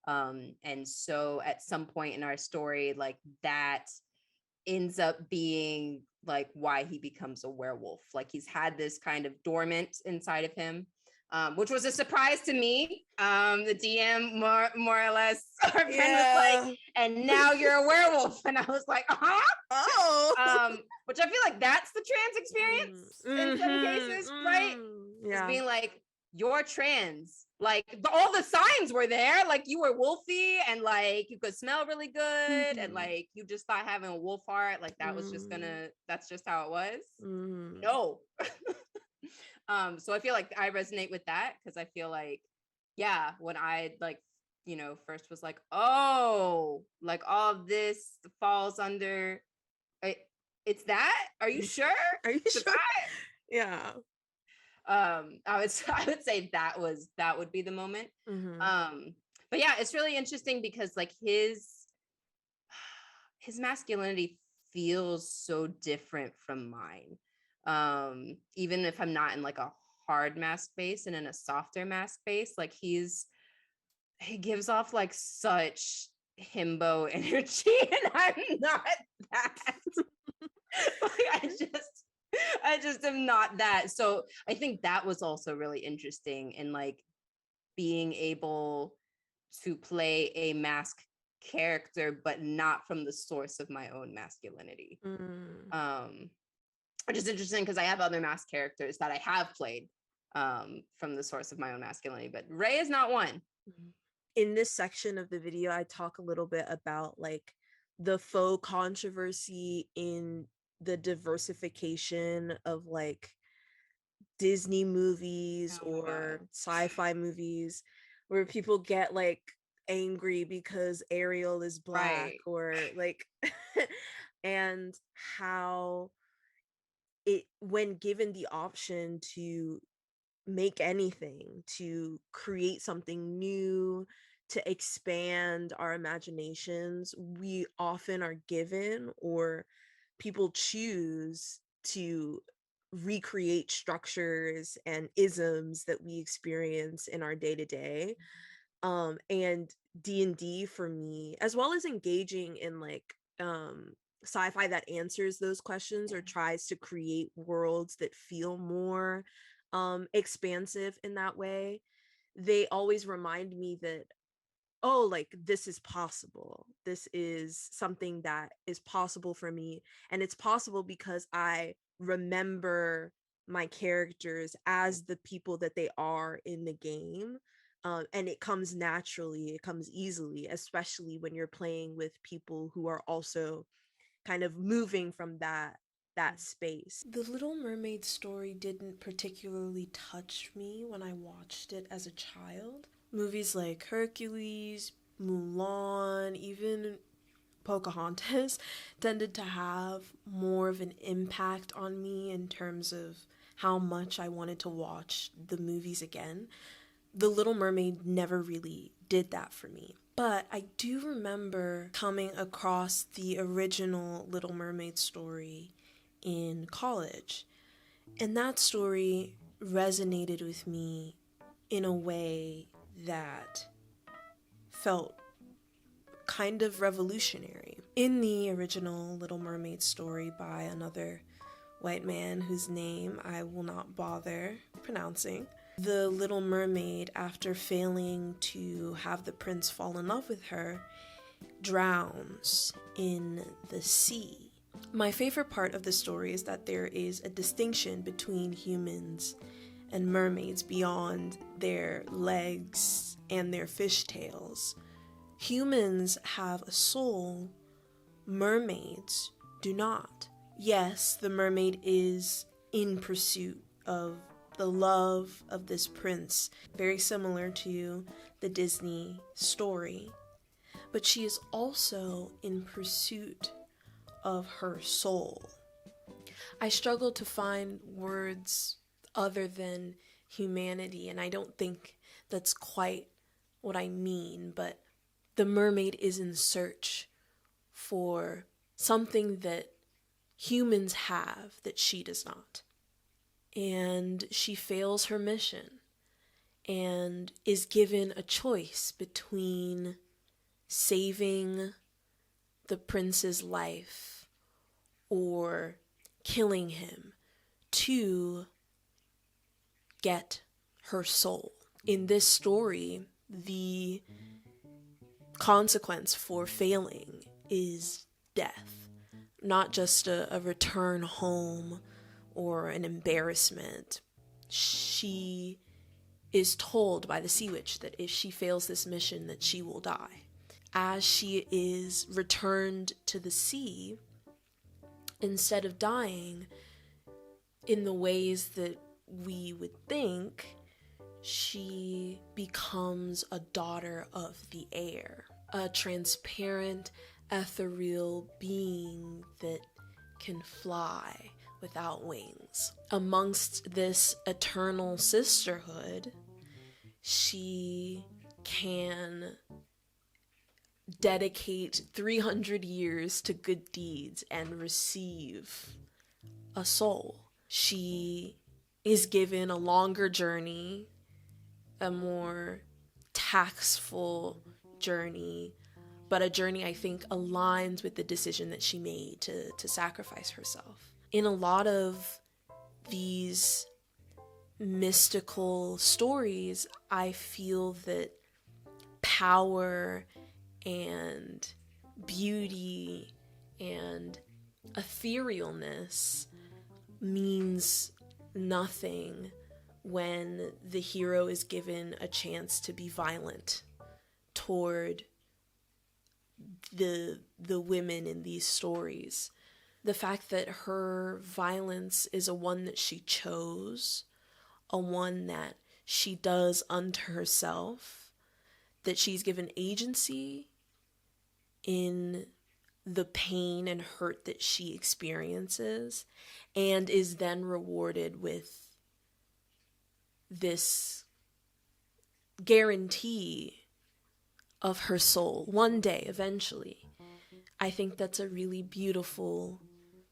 And so at some point in our story, like that ends up being like why he becomes a werewolf. Like he's had this kind of dormant inside of him, which was a surprise to me. The DM more or less, our friend was like, and now you're a werewolf. And I was like, which I feel like that's the trans experience in some cases, right? Just being like, you're trans. Like all the signs were there. Like you were wolfy and like you could smell really good. And like you just thought having a wolf heart, like that was just that's just how it was. No. So I feel like I resonate with that because I feel like, yeah, when I like, you know, first was like, oh, like all of this falls under it's that? Are you sure? Are you sure? Yeah. I would say that would be the moment. But yeah, it's really interesting because like his masculinity feels so different from mine. Even if I'm not in like a hard mask base and in a softer mask base, like he gives off like such himbo energy, and I'm not that. Like, I just am not that. So I think that was also really interesting in like being able to play a mask character, but not from the source of my own masculinity. Which is interesting because I have other mask characters that I have played from the source of my own masculinity, but Ray is not one. In this section of the video, I talk a little bit about like the faux controversy in the diversification of like Disney movies or sci-fi movies, where people get like angry because Ariel is black, or like and how it, when given the option to make anything, to create something new, to expand our imaginations, we often are given, or people choose to recreate structures and isms that we experience in our day-to-day. And D&D for me, as well as engaging in like sci-fi that answers those questions or tries to create worlds that feel more expansive in that way, they always remind me that, oh, like this is possible. This is something that is possible for me. And it's possible because I remember my characters as the people that they are in the game. And it comes naturally, it comes easily, especially when you're playing with people who are also kind of moving from that space. The Little Mermaid story didn't particularly touch me when I watched it as a child. Movies like Hercules, Mulan, even Pocahontas tended to have more of an impact on me in terms of how much I wanted to watch the movies again. The Little Mermaid never really did that for me. But I do remember coming across the original Little Mermaid story in college. And that story resonated with me in a way that felt kind of revolutionary. In the original Little Mermaid story by another white man whose name I will not bother pronouncing, the Little Mermaid, after failing to have the prince fall in love with her, drowns in the sea. My favorite part of the story is that there is a distinction between humans and mermaids beyond their legs and their fishtails. Humans have a soul, mermaids do not. Yes, the mermaid is in pursuit of the love of this prince, very similar to the Disney story, but she is also in pursuit of her soul. I struggle to find words other than humanity, and I don't think that's quite what I mean, but the mermaid is in search for something that humans have that she does not. And she fails her mission and is given a choice between saving the prince's life or killing him to get her soul. In this story, the consequence for failing is death, not just a return home or an embarrassment. She is told by the sea witch that if she fails this mission, that she will die. As she is returned to the sea, instead of dying in the ways that we would think, she becomes a daughter of the air, a transparent, ethereal being that can fly without wings. Amongst this eternal sisterhood, she can dedicate 300 years to good deeds and receive a soul. She is given a longer journey, a more taxful journey, but a journey I think aligns with the decision that she made to sacrifice herself. In a lot of these mystical stories, I feel that power and beauty and etherealness means nothing when the hero is given a chance to be violent toward the women in these stories. The fact that her violence is a one that she chose, a one that she does unto herself, that she's given agency in the pain and hurt that she experiences, and is then rewarded with this guarantee of her soul one day, eventually. I think that's a really beautiful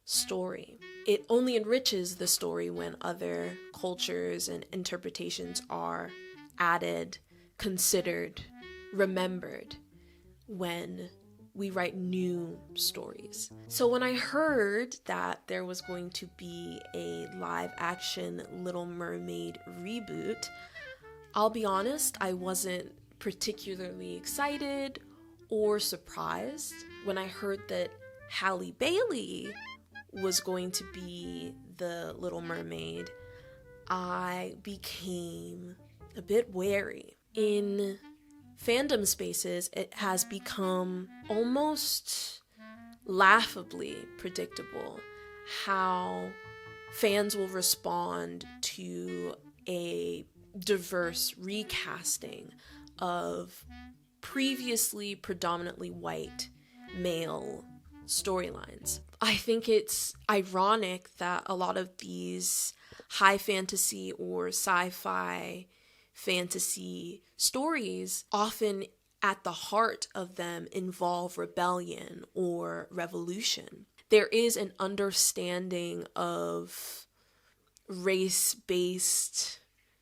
story. It only enriches the story when other cultures and interpretations are added, considered, remembered, when we write new stories. So when I heard that there was going to be a live action Little Mermaid reboot, I'll be honest, I wasn't particularly excited or surprised. When I heard that Halle Bailey was going to be the Little Mermaid, I became a bit wary. In fandom spaces, it has become almost laughably predictable how fans will respond to a diverse recasting of previously predominantly white male storylines. I think it's ironic that a lot of these high fantasy or sci-fi fantasy stories often at the heart of them involve rebellion or revolution. There is an understanding of race-based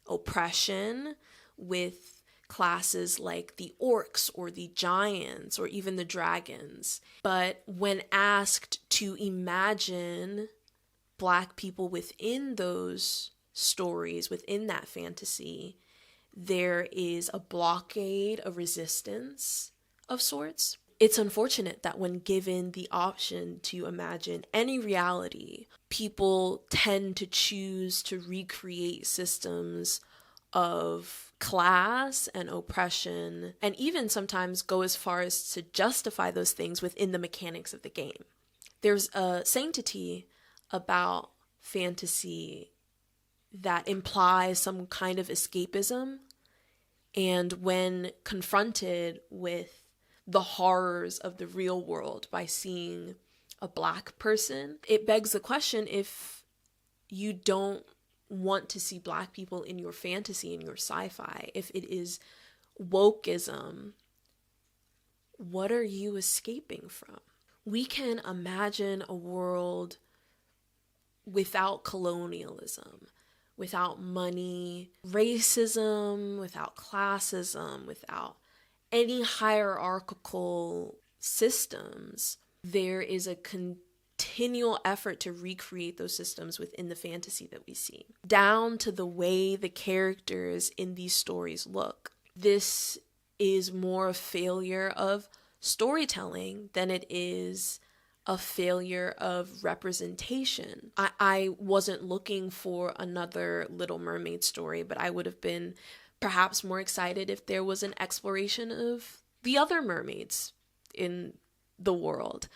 oppression with classes like the orcs or the giants or even the dragons. But when asked to imagine Black people within those stories, within that fantasy, there is a blockade, a resistance of sorts. It's unfortunate that when given the option to imagine any reality, people tend to choose to recreate systems of class and oppression, and even sometimes go as far as to justify those things within the mechanics of the game. There's a sanctity about fantasy that implies some kind of escapism, and when confronted with the horrors of the real world by seeing a Black person, it begs the question, if you don't want to see Black people in your fantasy, in your sci-fi, if it is wokeism, what are you escaping from? We can imagine a world without colonialism, without money, racism, without classism, without any hierarchical systems. There is a continual effort to recreate those systems within the fantasy that we see, down to the way the characters in these stories look. This is more a failure of storytelling than it is a failure of representation. I wasn't looking for another Little Mermaid story, but I would have been perhaps more excited if there was an exploration of the other mermaids in the world.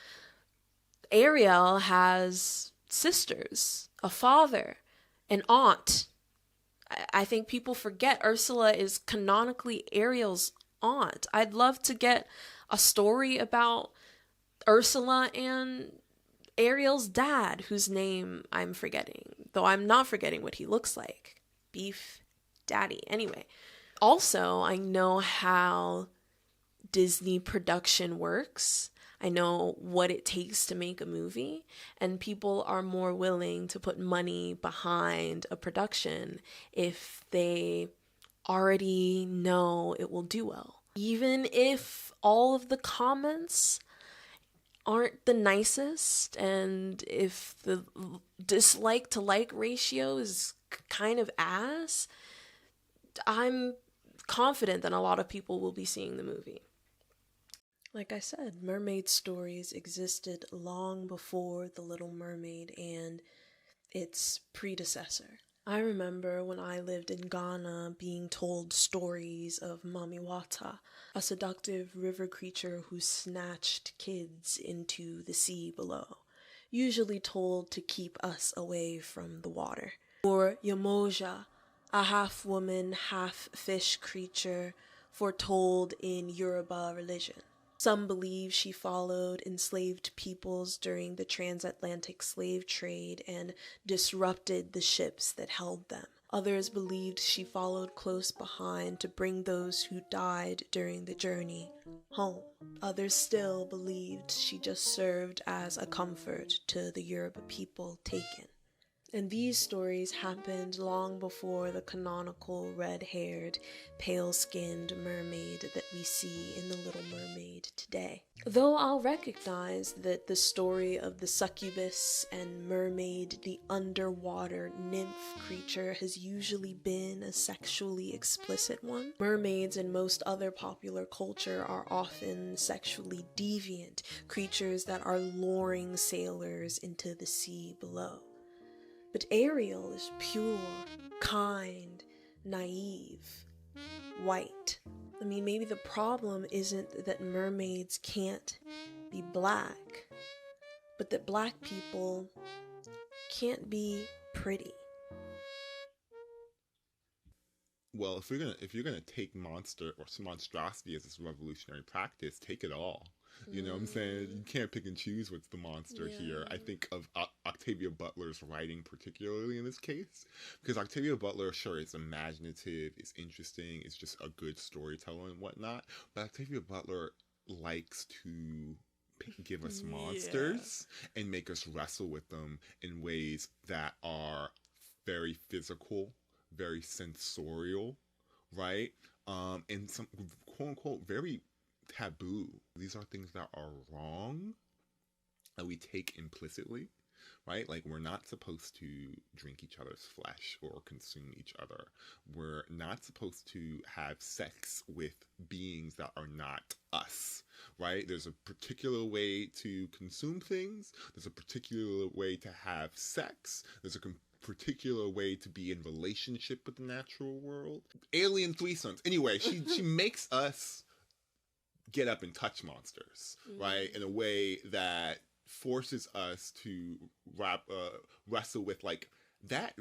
Ariel has sisters, a father, an aunt. I think people forget Ursula is canonically Ariel's aunt. I'd love to get a story about Ursula and Ariel's dad, whose name I'm forgetting, though I'm not forgetting what he looks like. Beef Daddy. Anyway, also, I know how Disney production works. I know what it takes to make a movie, and people are more willing to put money behind a production if they already know it will do well. Even if all of the comments aren't the nicest, and if the dislike to like ratio is kind of ass, I'm confident that a lot of people will be seeing the movie. Like I said, mermaid stories existed long before The Little Mermaid and its predecessor. I remember when I lived in Ghana being told stories of Mamiwata, a seductive river creature who snatched kids into the sea below, usually told to keep us away from the water. Or Yamoja, a half-woman, half-fish creature foretold in Yoruba religion. Some believe she followed enslaved peoples during the transatlantic slave trade and disrupted the ships that held them. Others believed she followed close behind to bring those who died during the journey home. Others still believed she just served as a comfort to the Yoruba people taken. And these stories happened long before the canonical red-haired, pale-skinned mermaid that we see in The Little Mermaid today. Though I'll recognize that the story of the succubus and mermaid, the underwater nymph creature, has usually been a sexually explicit one. Mermaids in most other popular culture are often sexually deviant, creatures that are luring sailors into the sea below. But Ariel is pure, kind, naive, white. I mean, maybe the problem isn't that mermaids can't be Black, but that Black people can't be pretty. Well, if you're gonna take monstrosity as this revolutionary practice, take it all. You know what I'm saying? You can't pick and choose what's the monster here. I think of a Octavia Butler's writing, particularly in this case, because Octavia Butler, sure, is imaginative, it's interesting, it's just a good storyteller and whatnot, but Octavia Butler likes to give us monsters and make us wrestle with them in ways that are very physical, very sensorial, right? And some quote unquote very taboo. These are things that are wrong that we take implicitly, right? Like, we're not supposed to drink each other's flesh or consume each other. We're not supposed to have sex with beings that are not us, right? There's a particular way to consume things. There's a particular way to have sex. There's a particular way to be in relationship with the natural world. Alien threesomes. Anyway, she makes us get up and touch monsters, right? In a way that forces us to wrestle with, like, that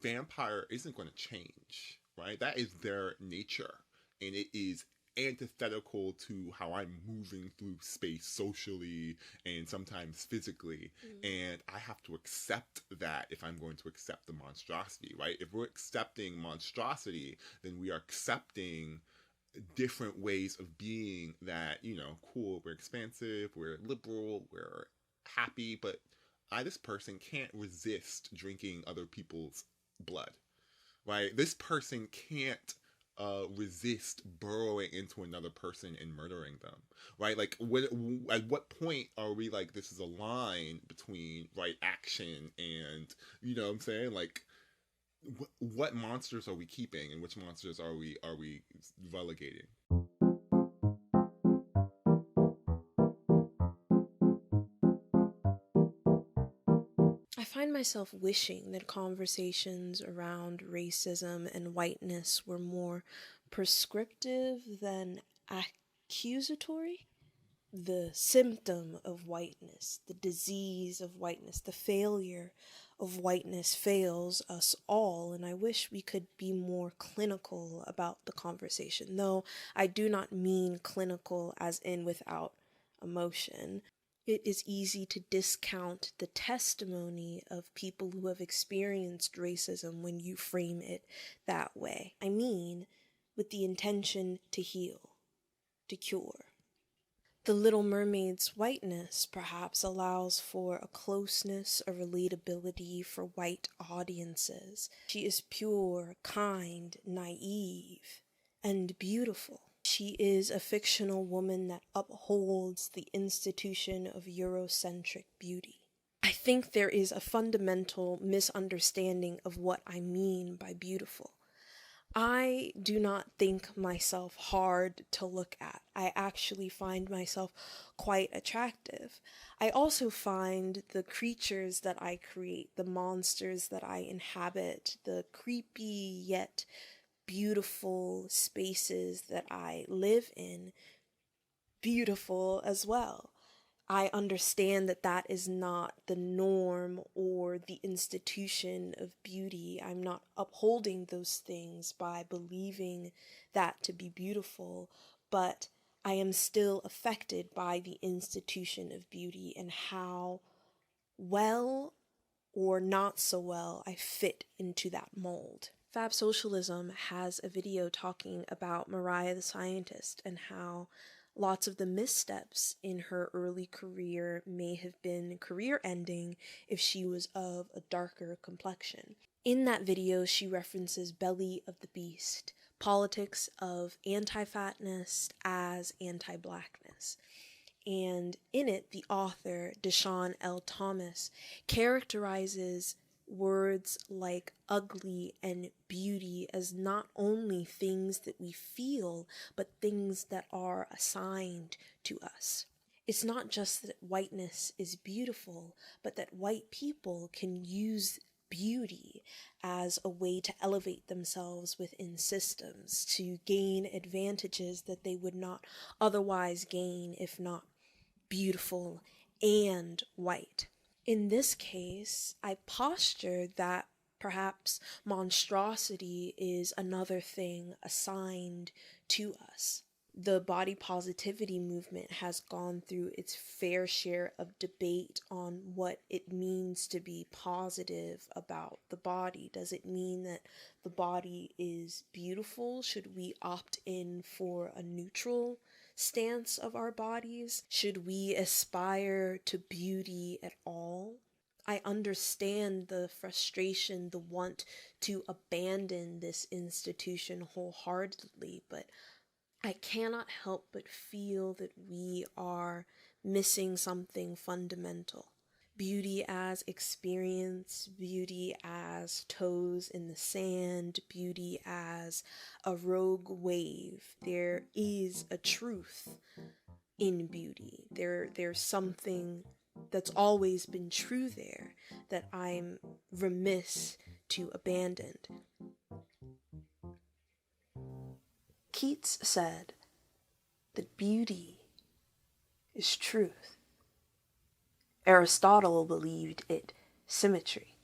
vampire isn't going to change, right? That is their nature, and it is antithetical to how I'm moving through space socially and sometimes physically, and I have to accept that if I'm going to accept the monstrosity, right? If we're accepting monstrosity, then we are accepting different ways of being that, you know, cool, we're expansive, we're liberal, we're happy, but this person can't resist drinking other people's blood, right? This person can't resist burrowing into another person and murdering them, right? Like, at what point are we like, this is a line between right action and, you know what I'm saying? Like, what monsters are we keeping and which monsters are we relegating? I find myself wishing that conversations around racism and whiteness were more prescriptive than accusatory. The symptom of whiteness, the disease of whiteness, the failure of whiteness fails us all, and I wish we could be more clinical about the conversation, though I do not mean clinical as in without emotion. It is easy to discount the testimony of people who have experienced racism when you frame it that way. I mean, with the intention to heal, to cure. The Little Mermaid's whiteness perhaps allows for a closeness, a relatability for white audiences. She is pure, kind, naive, and beautiful. She is a fictional woman that upholds the institution of Eurocentric beauty. I think there is a fundamental misunderstanding of what I mean by beautiful. I do not think myself hard to look at. I actually find myself quite attractive. I also find the creatures that I create, the monsters that I inhabit, the creepy yet beautiful spaces that I live in, beautiful as well. I understand that that is not the norm or the institution of beauty. I'm not upholding those things by believing that to be beautiful, but I am still affected by the institution of beauty and how well or not so well I fit into that mold. Fab Socialism has a video talking about Mariah the Scientist and how lots of the missteps in her early career may have been career-ending if she was of a darker complexion. In that video, she references Belly of the Beast, politics of anti-fatness as anti-blackness. And in it, the author, Deshaun L. Thomas, characterizes words like ugly and beauty as not only things that we feel, but things that are assigned to us. It's not just that whiteness is beautiful, but that white people can use beauty as a way to elevate themselves within systems, to gain advantages that they would not otherwise gain if not beautiful and white. In this case, I posture that perhaps monstrosity is another thing assigned to us. the body positivity movement has gone through its fair share of debate on what it means to be positive about the body. Does it mean that the body is beautiful? Should we opt in for a neutral stance of our bodies? Should we aspire to beauty at all? I understand the frustration, the want to abandon this institution wholeheartedly, but I cannot help but feel that we are missing something fundamental. Beauty as experience, beauty as toes in the sand, beauty as a rogue wave. There is a truth in beauty. There's something that's always been true there that I'm remiss to abandon. Keats said that beauty is truth. Aristotle believed it symmetry.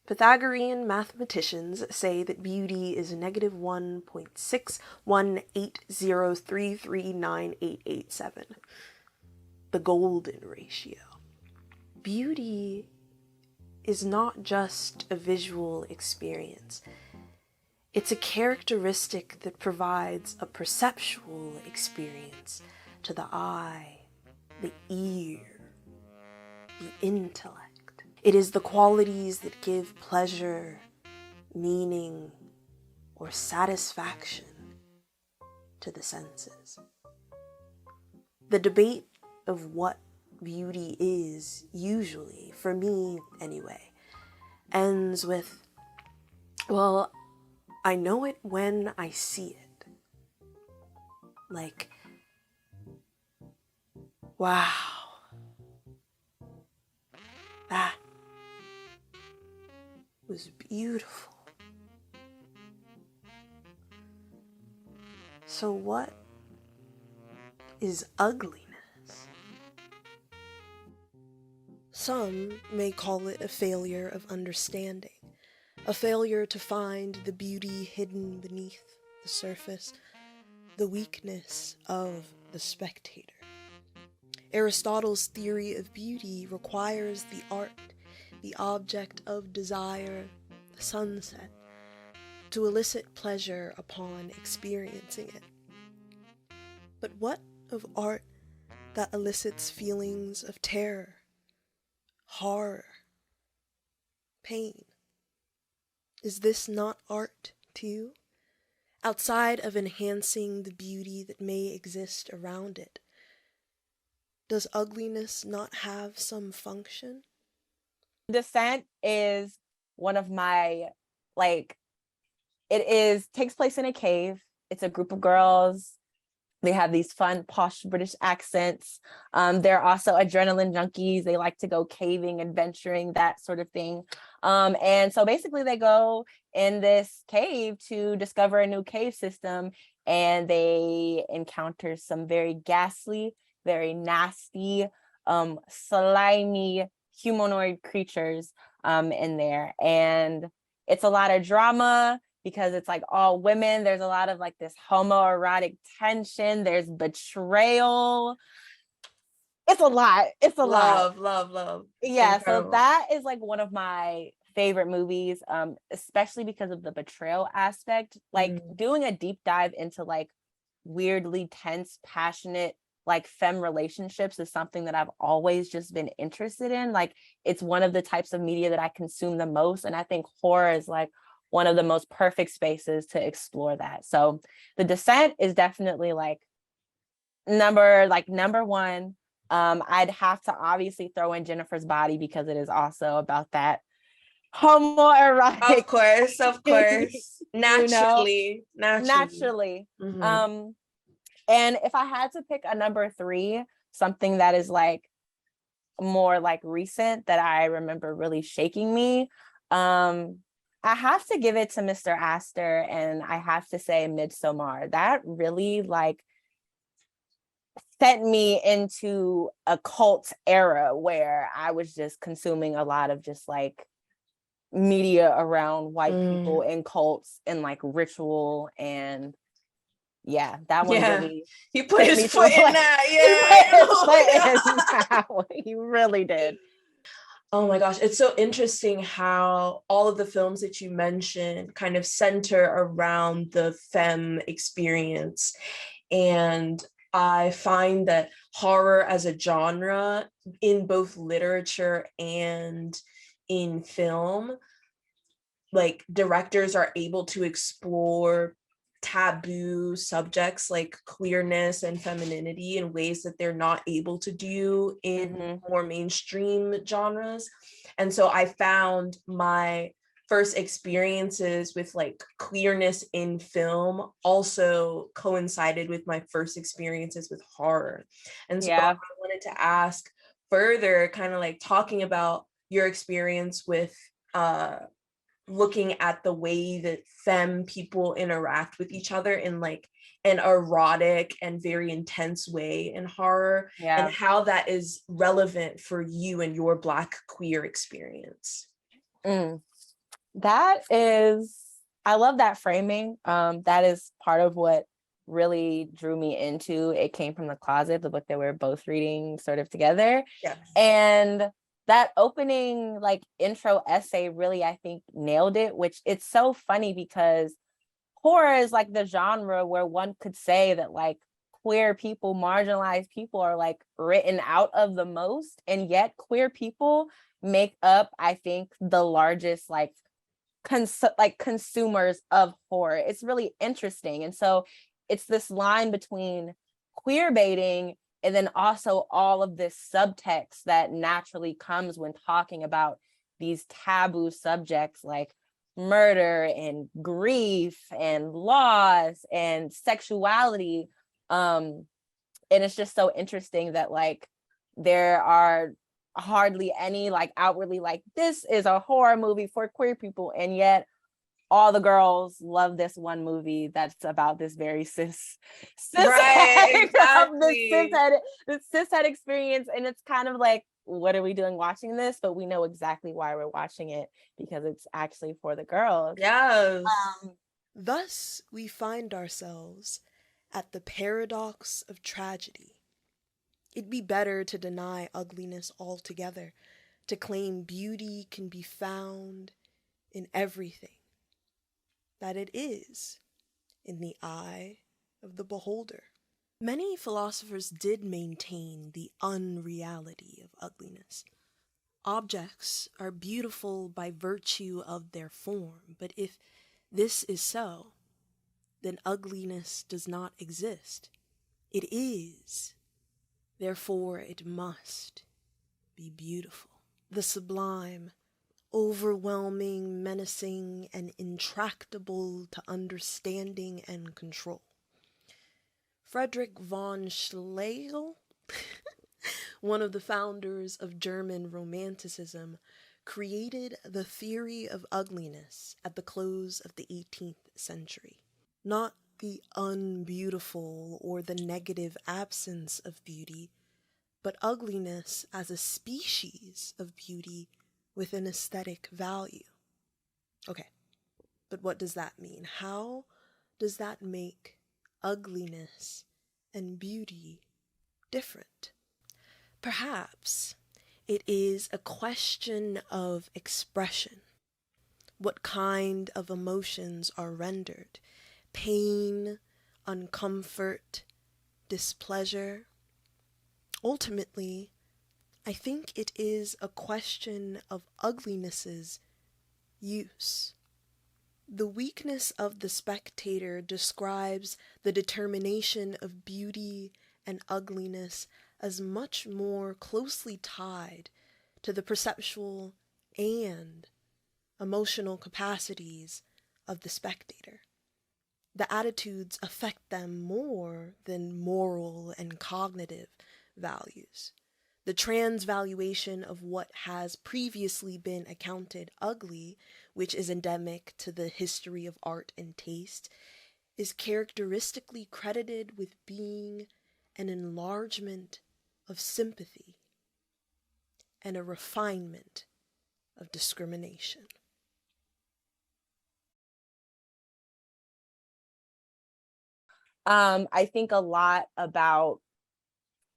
Pythagorean mathematicians say that beauty is negative 1.6180339887. The golden ratio. Beauty is not just a visual experience. It's a characteristic that provides a perceptual experience to the eye, the ear, the intellect. It is the qualities that give pleasure, meaning, or satisfaction to the senses. The debate of what beauty is, usually, for me anyway, ends with, well, I know it when I see it. Like, wow, that was beautiful. So what is ugliness? Some may call it a failure of understanding, a failure to find the beauty hidden beneath the surface, the weakness of the spectator. Aristotle's theory of beauty requires the art, the object of desire, the sunset, to elicit pleasure upon experiencing it. But what of art that elicits feelings of terror, horror, pain? Is this not art, too? Outside of enhancing the beauty that may exist around it, does ugliness not have some function? Descent is one of my, takes place in a cave. It's a group of girls. They have these fun, posh British accents. They're also adrenaline junkies. They like to go caving, adventuring, that sort of thing. And so basically they go in this cave to discover a new cave system, and they encounter some very ghastly, very nasty, slimy humanoid creatures in there. And it's a lot of drama because it's like all women. There's a lot of like this homoerotic tension. There's betrayal. It's a lot. It's a lot. Love. Yeah, Incredible. so that is like one of my favorite movies, especially because of the betrayal aspect. Like doing a deep dive into like weirdly tense, passionate, like femme relationships is something that I've always just been interested in. Like it's one of the types of media that I consume the most. And I think horror is like one of the most perfect spaces to explore that. So The Descent is definitely like number one. I'd have to obviously throw in Jennifer's Body because it is also about that homoerotic. Of course. Naturally. Mm-hmm. And if I had to pick a number 3, something that is like more like recent that I remember really shaking me, I have to give it to Mr. Astor, and I have to say Midsommar. That really like sent me into a cult era where I was just consuming a lot of just like media around white people and cults and like ritual and yeah, that one Yeah. really He put took his me to a foot in place. that. He put his foot Yeah. in that one. He really did. Oh my gosh, it's so interesting how all of the films that you mentioned kind of center around the femme experience. And I find that horror as a genre in both literature and in film, like directors are able to explore taboo subjects like queerness and femininity in ways that they're not able to do in more mainstream genres. And so I found my first experiences with like queerness in film also coincided with my first experiences with horror. And so I wanted to ask further, kind of like talking about your experience with looking at the way that femme people interact with each other in like an erotic and very intense way in horror, and how that is relevant for you and your Black queer experience. That is, I love that framing. That is part of what really drew me into It Came from the Closet, the book that we're both reading sort of together. Yes. And that opening like intro essay really, I think, nailed it, which it's so funny because horror is like the genre where one could say that like queer people, marginalized people are like written out of the most, and yet queer people make up, I think, the largest like consumers of horror. It's really interesting. And so it's this line between queer baiting and then also all of this subtext that naturally comes when talking about these taboo subjects like murder and grief and loss and sexuality. And it's just so interesting that like there are hardly any like outwardly like this is a horror movie for queer people, and yet all the girls love this one movie that's about this very right, exactly. this cishet experience. And it's kind of like, what are we doing watching this? But we know exactly why we're watching it, because it's actually for the girls. Yes. Thus, we find ourselves at the paradox of tragedy. It'd be better to deny ugliness altogether, to claim beauty can be found in everything, that it is in the eye of the beholder. Many philosophers did maintain the unreality of ugliness. Objects are beautiful by virtue of their form, but if this is so, then ugliness does not exist. It is. Therefore, it must be beautiful. The sublime, overwhelming, menacing, and intractable to understanding and control. Friedrich von Schlegel, one of the founders of German Romanticism, created the theory of ugliness at the close of the 18th century. Not the unbeautiful or the negative absence of beauty, but ugliness as a species of beauty with an aesthetic value. Okay, but what does that mean? How does that make ugliness and beauty different? Perhaps it is a question of expression. What kind of emotions are rendered? Pain, uncomfort, displeasure. Ultimately, I think it is a question of ugliness's use. The weakness of the spectator describes the determination of beauty and ugliness as much more closely tied to the perceptual and emotional capacities of the spectator. The attitudes affect them more than moral and cognitive values. The transvaluation of what has previously been accounted ugly, which is endemic to the history of art and taste, is characteristically credited with being an enlargement of sympathy and a refinement of discrimination. I think a lot about,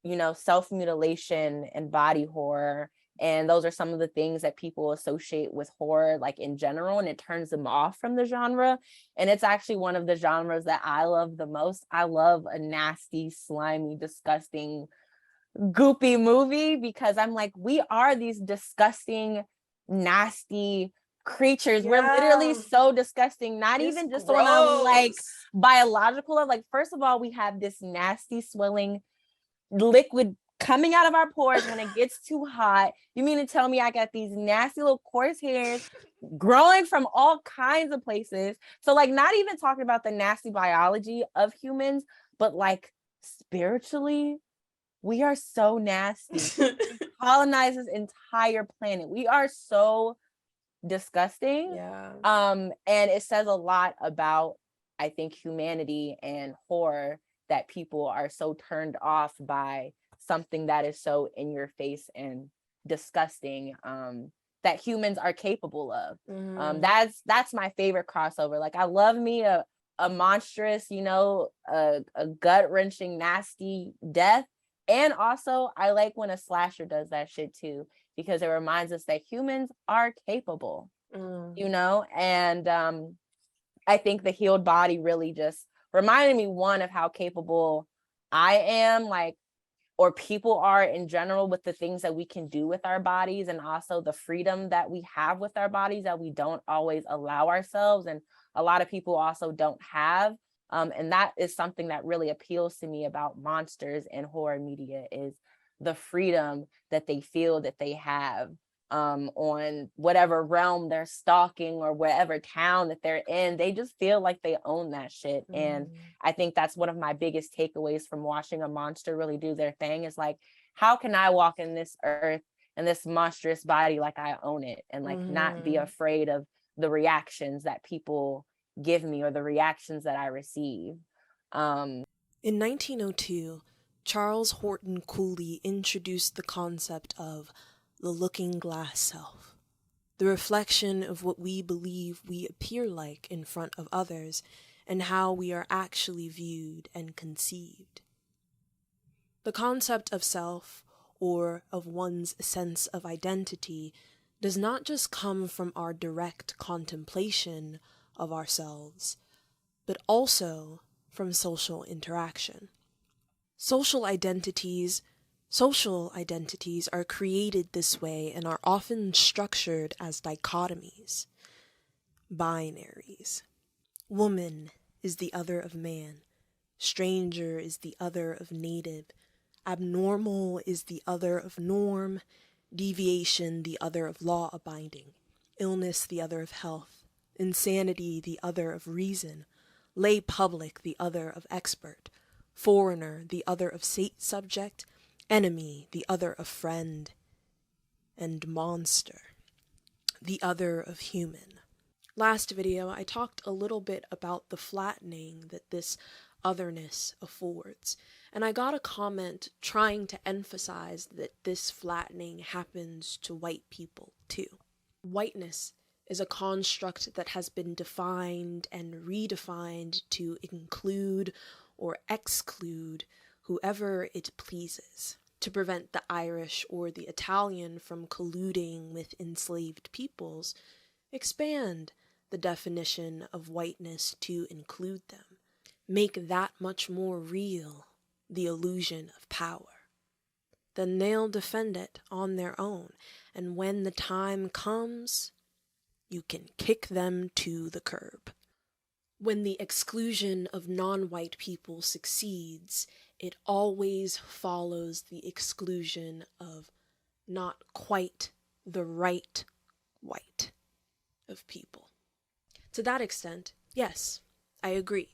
self-mutilation and body horror. And those are some of the things that people associate with horror, like in general, and it turns them off from the genre. And it's actually one of the genres that I love the most. I love a nasty, slimy, disgusting, goopy movie because I'm like, we are these disgusting, nasty creatures. We're literally so disgusting, not It's even just on a like gross. biological level. Like, first of all, we have this nasty swelling liquid coming out of our pores when it gets too hot. You mean to tell me I got these nasty little coarse hairs growing from all kinds of places? So like, not even talking about the nasty biology of humans, but like spiritually, we are so nasty. Colonize this entire planet. We are so disgusting. Yeah. And it says a lot about, I think, humanity and horror, that people are so turned off by something that is so in your face and disgusting, that humans are capable of. That's my favorite crossover. Like, I love me a monstrous, a gut-wrenching, nasty death. And also I like when a slasher does that shit too, because it reminds us that humans are capable, and I think the healed body really just reminded me, one, of how capable I am, like, or people are in general, with the things that we can do with our bodies, and also the freedom that we have with our bodies that we don't always allow ourselves, and a lot of people also don't have. And that is something that really appeals to me about monsters and horror media, is the freedom that they feel that they have, on whatever realm they're stalking or whatever town that they're in. They just feel like they own that shit. And I think that's one of my biggest takeaways from watching a monster really do their thing, is like, how can I walk in this earth and this monstrous body like I own it, and like not be afraid of the reactions that people give me or the reactions that I receive. In 1902, Charles Horton Cooley introduced the concept of the looking glass self, the reflection of what we believe we appear like in front of others, and how we are actually viewed and conceived. The concept of self, or of one's sense of identity, does not just come from our direct contemplation of ourselves, but also from social interaction. Social identities are created this way and are often structured as dichotomies, binaries. Woman is the other of man, stranger is the other of native, abnormal is the other of norm, deviation the other of law-abiding, illness the other of health, insanity the other of reason, lay public the other of expert, foreigner the other of subject, enemy the other of friend, and monster the other of human. Last video, I talked a little bit about the flattening that this otherness affords, and I got a comment trying to emphasize that this flattening happens to white people too. Whiteness is a construct that has been defined and redefined to include or exclude whoever it pleases, to prevent the Irish or the Italian from colluding with enslaved peoples, expand the definition of whiteness to include them, make that much more real the illusion of power. Then they'll defend it on their own, and when the time comes, you can kick them to the curb. When the exclusion of non-white people succeeds, it always follows the exclusion of not quite the right white of people. To that extent, yes, I agree.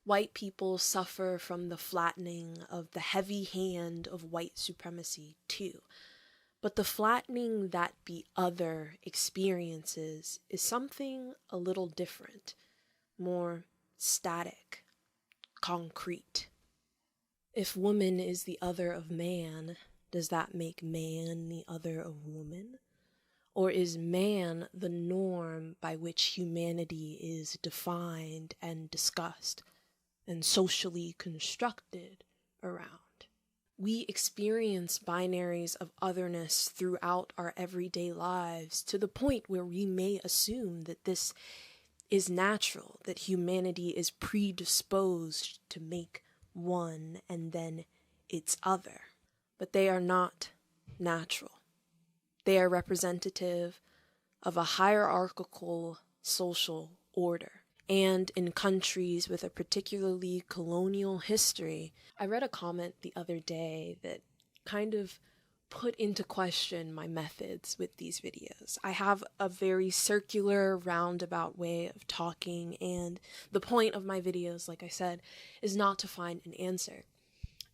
White people suffer from the flattening of the heavy hand of white supremacy too. But the flattening that the other experiences is something a little different, more static, concrete. If woman is the other of man, does that make man the other of woman? Or is man the norm by which humanity is defined and discussed and socially constructed around. We experience binaries of otherness throughout our everyday lives to the point where we may assume that this is natural, that humanity is predisposed to make one and then its other. But they are not natural. They are representative of a hierarchical social order. And in countries with a particularly colonial history, I read a comment the other day that kind of put into question my methods with these videos. I have a very circular, roundabout way of talking, and the point of my videos, like I said, is not to find an answer.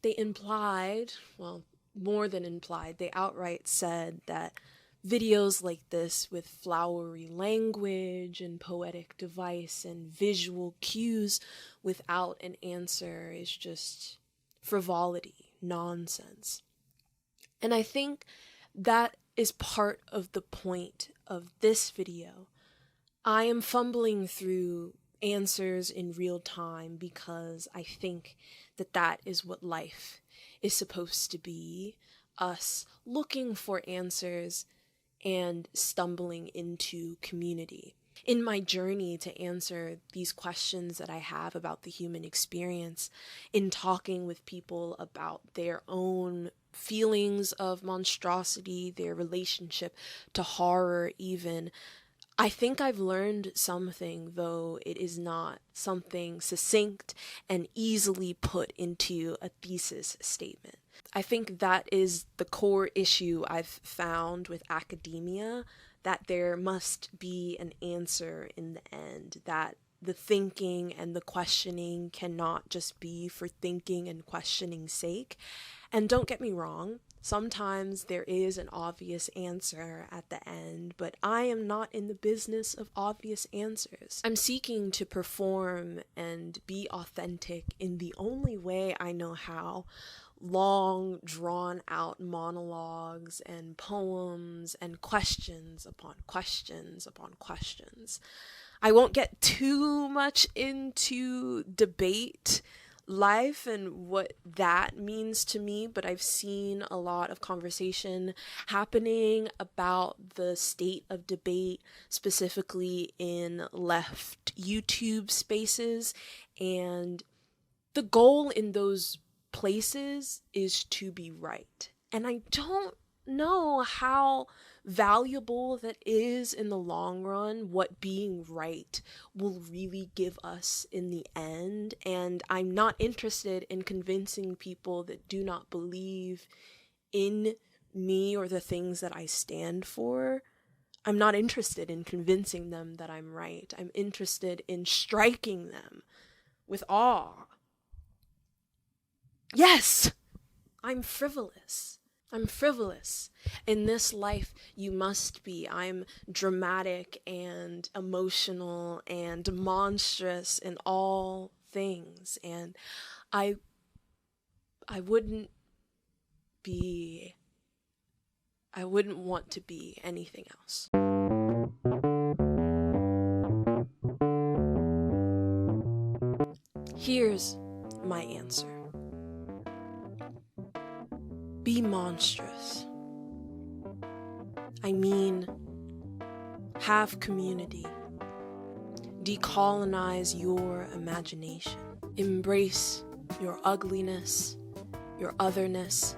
They implied, well, more than implied, they outright said that videos like this with flowery language and poetic device and visual cues without an answer is just frivolity, nonsense. And I think that is part of the point of this video. I am fumbling through answers in real time because I think that that is what life is supposed to be, us looking for answers and stumbling into community. In my journey to answer these questions that I have about the human experience, in talking with people about their own feelings of monstrosity, their relationship to horror even, I think I've learned something, though it is not something succinct and easily put into a thesis statement. I think that is the core issue I've found with academia, that there must be an answer in the end, that the thinking and the questioning cannot just be for thinking and questioning's sake. And don't get me wrong, sometimes there is an obvious answer at the end, but I am not in the business of obvious answers. I'm seeking to perform and be authentic in the only way I know how. Long, drawn-out monologues and poems and questions upon questions upon questions. I won't get too much into debate life and what that means to me, but I've seen a lot of conversation happening about the state of debate, specifically in left YouTube spaces, and the goal in those places is to be right. And I don't know how valuable that is in the long run, what being right will really give us in the end. And I'm not interested in convincing people that do not believe in me or the things that I stand for. I'm not interested in convincing them that I'm right. I'm interested in striking them with awe. Yes, I'm frivolous. I'm frivolous. In this life, you must be. I'm dramatic and emotional and monstrous in all things. And I wouldn't want to be anything else. Here's my answer. Be monstrous. I mean, have community. Decolonize your imagination. Embrace your ugliness, your otherness,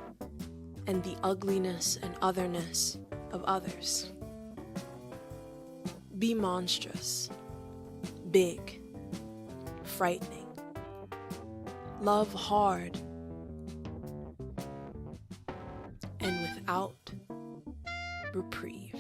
and the ugliness and otherness of others. Be monstrous, big, frightening. Love hard, and without reprieve.